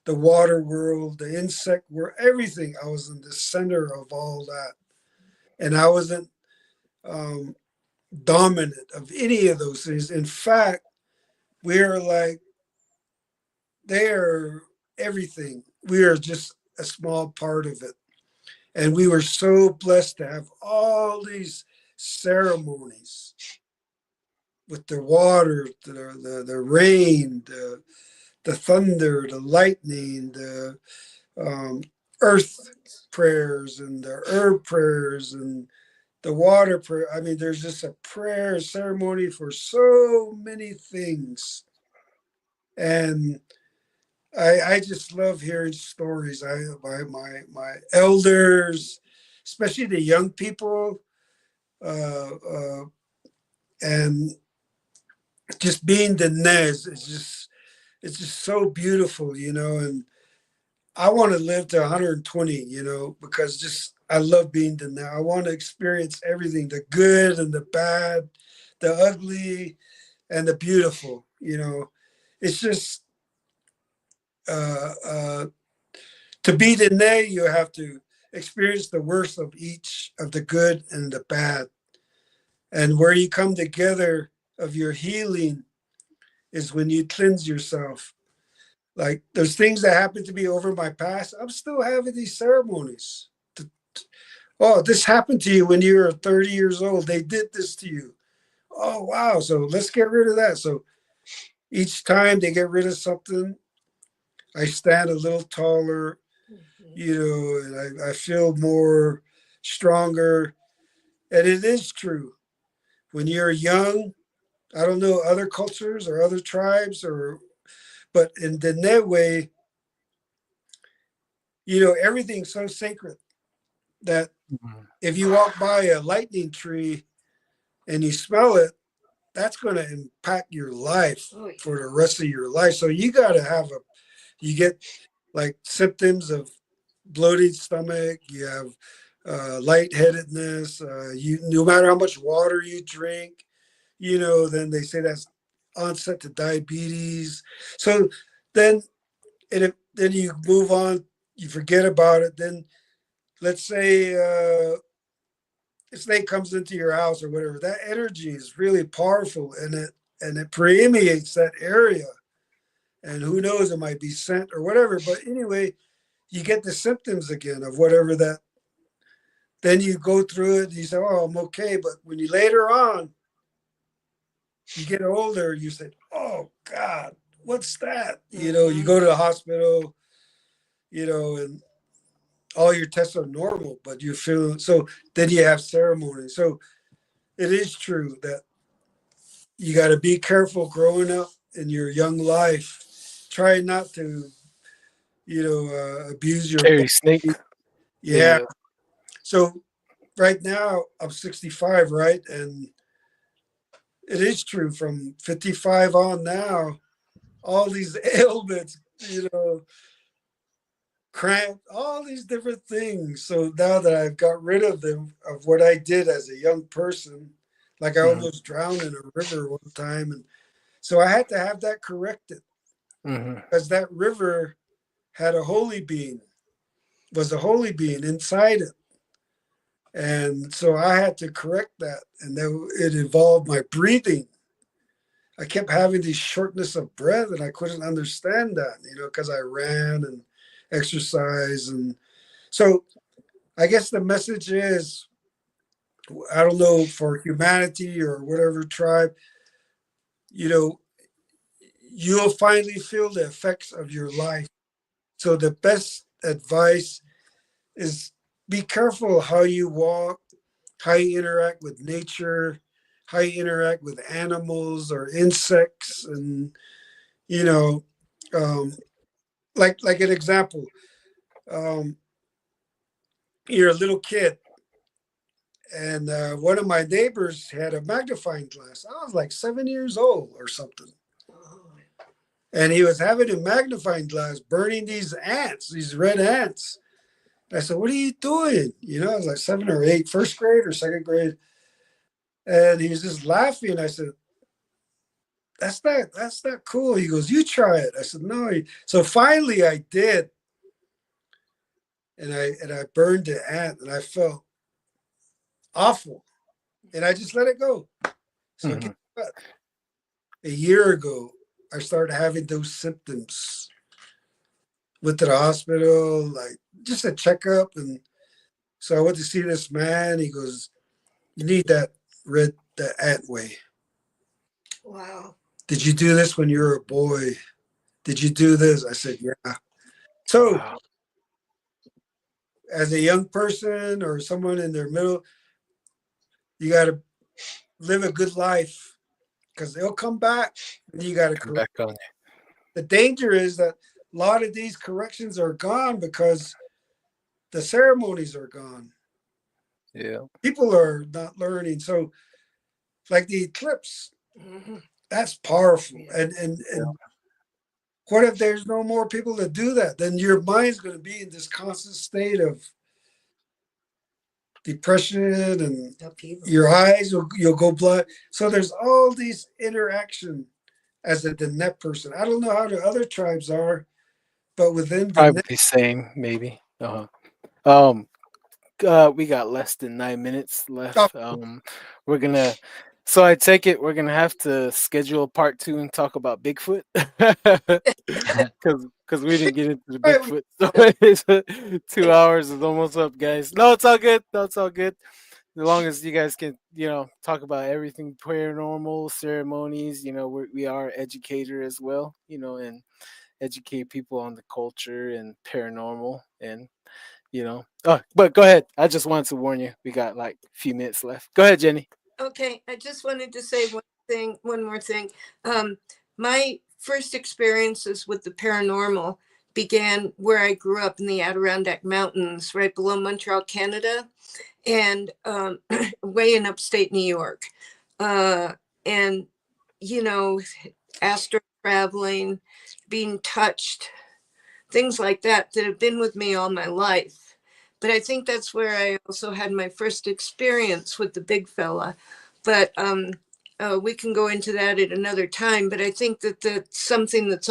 the water world, the insect world, everything. I was in the center of all that. And I wasn't um, dominant of any of those things. In fact, we're like, they're everything. We are just a small part of it. And we were so blessed to have all these ceremonies with the water, the rain, the thunder, the lightning, the earth prayers and the herb prayers and the water prayer. I mean, there's just a prayer ceremony for so many things. And I just love hearing stories. My elders, especially the young people, uh, uh, and just being the Nez is just it's just so beautiful, you know. And I want to live to 120, you know, because just I love being the Nez. I want to experience everything, the good and the bad, the ugly and the beautiful. You know, it's just uh, uh, to be the Nez, you have to experience the worst of each of the good and the bad. And where you come together of your healing is when you cleanse yourself. Like there's things that happened to me over my past. I'm still having these ceremonies. Oh, this happened to you when you were 30 years old. They did this to you. Oh, wow. So let's get rid of that. So each time they get rid of something, I stand a little taller, you know, and I feel more stronger. And it is true. When you're young, I don't know other cultures or other tribes but in the Ned way, you know, everything's so sacred that if you walk by a lightning tree and you smell it, that's going to impact your life for the rest of your life. So you got to have you get like symptoms of bloated stomach, you have lightheadedness, no matter how much water you drink, you know, then they say that's onset to diabetes. So then, then you move on, you forget about it. Then let's say a snake comes into your house or whatever, that energy is really powerful and it permeates that area. And who knows, it might be scent or whatever. But anyway, you get the symptoms again of whatever that. Then you go through it and you say, oh, I'm okay. But when you later on, you get older, you say, oh God, what's that? You know, you go to the hospital, you know, and all your tests are normal, but you feel so then you have ceremony. So it is true that you got to be careful growing up in your young life. Try not to, you know, abuse your Carry snake. body. Yeah. Yeah. So right now I'm 65, right? And it is true from 55 on now, all these ailments, you know, cramp, all these different things. So now that I've got rid of them, of what I did as a young person, like I Mm-hmm. almost drowned in a river one time. And so I had to have that corrected Mm-hmm. because that river had a holy being, was a holy being inside it. And so I had to correct that. And then it involved my breathing. I kept having these shortness of breath and I couldn't understand that, you know, because I ran and exercised. And so I guess the message is, I don't know, for humanity or whatever tribe, you know, you'll finally feel the effects of your life. So the best advice is be careful how you walk, how you interact with nature, how you interact with animals or insects, and you know, um, like an example, um, you're a little kid, and one of my neighbors had a magnifying glass. I was like 7 years old or something, and he was having a magnifying glass burning these ants, these red ants. I said, "What are you doing?" You know, I was like 7 or 8, first grade or second grade. And he was just laughing. I said, that's not cool. He goes, "You try it." I said, "No." So finally I did. And I burned the ant and I felt awful. And I just let it go. So Mhm. guess what? A year ago, I started having those symptoms. Went to the hospital, like just a checkup. And so I went to see this man. He goes, "You need that ant way. Wow. Did you do this when you were a boy? Did you do this?" I said, "Yeah." So Wow. as a young person or someone in their middle, you got to live a good life because they'll come back and you got to Come correct. back on The danger is that a lot of these corrections are gone because the ceremonies are gone. you. Yeah. People are not learning. So, like the eclipse, Mm-hmm. that's powerful. Yeah. And what if there's no more people that do that? Then your mind's going to be in this constant state of depression and Upheaval. your eyes you'll go blind. So there's all these interaction as a Diné person. I don't know how the other tribes are, but within Probably Diné, the same, maybe. We got less than 9 minutes oh, left. We're gonna. So I take it we're gonna have to schedule a part two and talk about Bigfoot, because we didn't get into the right, Bigfoot. So it's, 2 hours is almost up, guys. No, it's all good. No, it's all good. As long as you guys can, talk about everything paranormal, ceremonies. We are educator as well. And educate people on the culture and paranormal and. Oh, but go ahead. I just wanted to warn you. We got like a few minutes left. Go ahead, Jenny. Okay, I just wanted to say one more thing. My first experiences with the paranormal began where I grew up in the Adirondack Mountains, right below Montreal, Canada, and way in upstate New York. And, you know, astral traveling, being touched, things like that have been with me all my life. But I think that's where I also had my first experience with the big fella. But we can go into that at another time. But I think that that's something that's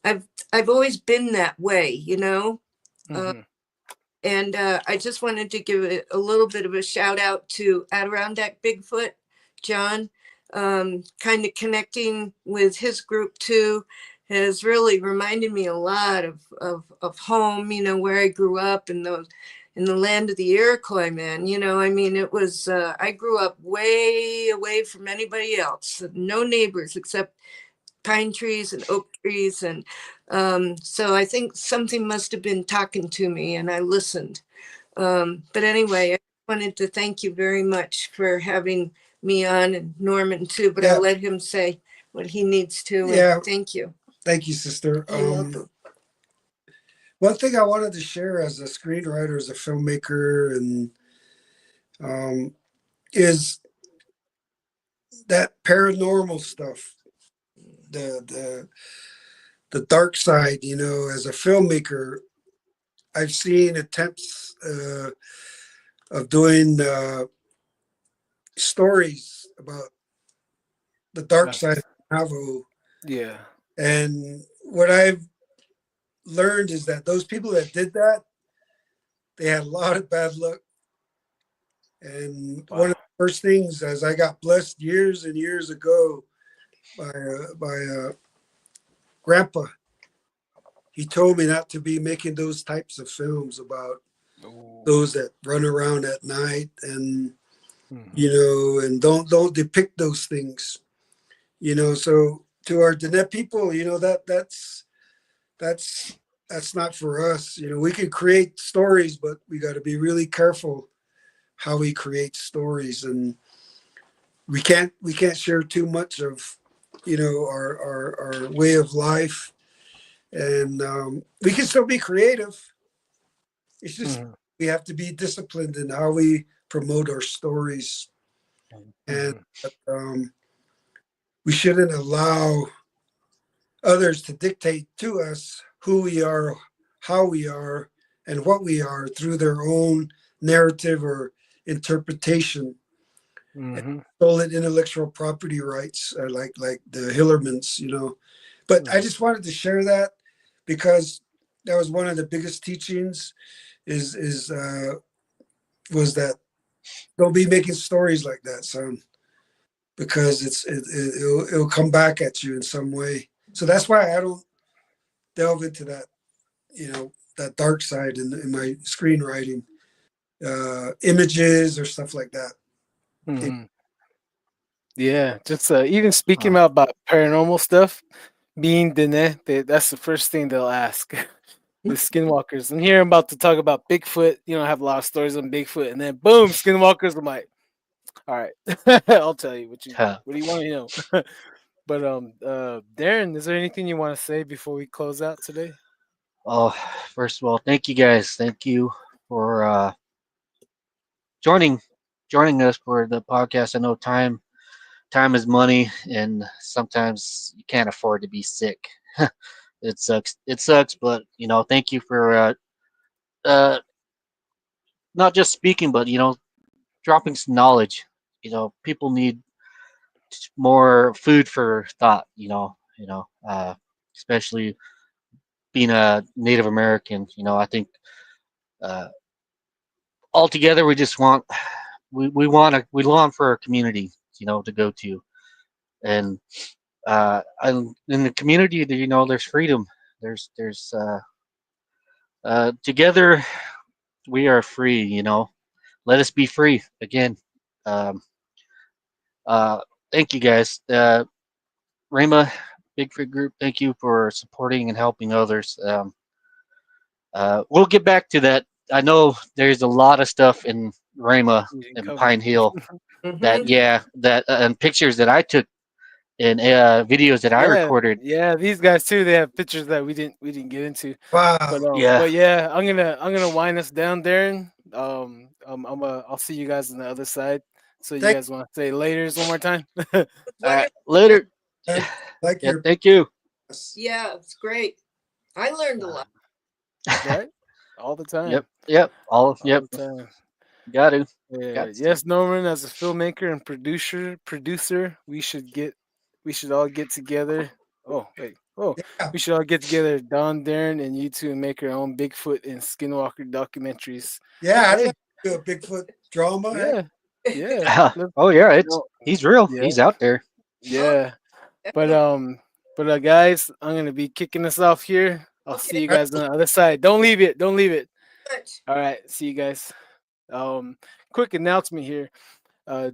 I've always been that way, Uh, Mm-hmm. and I just wanted to give a little bit of a shout out to Adirondack Bigfoot, John, kind of connecting with his group too has really reminded me a lot of home, where I grew up in the land of the Iroquois, man. I mean, it was, I grew up way away from anybody else, no neighbors except pine trees and oak trees. And so I think something must have been talking to me and I listened. But anyway, I wanted to thank you very much for having me on, and Norman too, but I'll yeah, let him say what he needs to. And yeah. thank you. Thank you, sister. You're welcome. One thing I wanted to share as a screenwriter, as a filmmaker, and um, is that paranormal stuff, the the the dark side. As a filmmaker, I've seen attempts of doing stories about the dark side That's of Navajo, yeah. and what I've learned is that those people that did that, they had a lot of bad luck. And one Wow. of the first things, as I got blessed years and years ago by grandpa, he told me not to be making those types of films about Ooh. those that run around at night, and Mhm. and don't depict those things. So to our Diné people, that's that's not for us. You know, we can create stories, but we got to be really careful how we create stories, and we can't share too much of, you know, our way of life, and we can still be creative. It's just Mhm. we have to be disciplined in how we promote our stories, and Mhm. we shouldn't allow others to dictate to us who we are, how we are, and what we are through their own narrative or interpretation. And Mhm. stolen intellectual property rights, like the Hillermans, you know. But I Mhm. just wanted to share that because that was one of the biggest teachings. Is was that don't be making stories like that, son, because it'll come back at you in some way. So that's why I don't delve into that, you know, that dark side in my screenwriting, images or stuff like that. Mhm. Yeah, just even speaking Uh, about paranormal stuff, being Dine, that's the first thing they'll ask. The skinwalkers. And here I'm about to talk about Bigfoot. You know, I have a lot of stories on Bigfoot, and then boom, skinwalkers. I'm like, all right, I'll tell you huh. what do you want to know. But Darren, is there anything you want to say before we close out today? Oh, first of all, thank you guys. Thank you for joining joining us for the podcast. I know time is money, and sometimes you can't afford to be sick. It sucks. It sucks, but thank you for uh, not just speaking, but dropping some knowledge. People need more food for thought. Especially being a Native American. I think uh, altogether we just want we long for a community, to go to, and in the community, there's freedom. There's together we are free. Let us be free again. Um, uh, Thank you guys. Rama Bigfoot Group, thank you for supporting and helping others. We'll get back to that. I know there's a lot of stuff in Rama We didn't and cover. Pine Hill that, Mhm. yeah, that and pictures that I took and videos that I Yeah, recorded. yeah. These guys too. They have pictures that we didn't get into. Wow. Yeah, But yeah, I'm gonna wind us down, Darren. I'll see you guys on the other side. So you Thank guys want to say laters one more time? All all right, Wonderful. later. you, man. Like Yeah, your thank you. Yeah, it's great. I learned a lot. right, all the time, Yep, all yep, the time. got to, Yeah, got to. yes, Norman, as a filmmaker and producer, we should all get together. Oh, wait. Oh, yeah, we should all get together, Don, Darren, and you two, and make our own Bigfoot and Skinwalker documentaries. yeah. I'd Hey, like to do a Bigfoot drama. Heck, yeah, yeah, Oh yeah, no, he's real. yeah, He's out there. Oh, yeah. But definitely. guys, I'm gonna be kicking us off here. I'll see Okay, you all guys on the other side. Don't leave it. Don't leave it. much. All right, see you guys. Um, quick announcement here.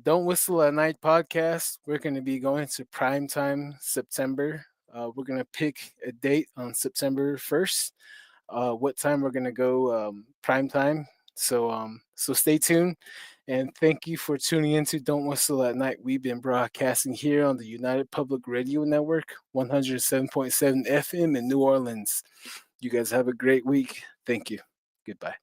Don't Whistle at Night podcast. We're going to be going to primetime September. We're going to pick a date on September 1st. What time we're going to go prime time. So stay tuned. And thank you for tuning into Don't Whistle at Night. We've been broadcasting here on the United Public Radio Network, 107.7 FM in New Orleans. You guys have a great week. Thank you. Goodbye.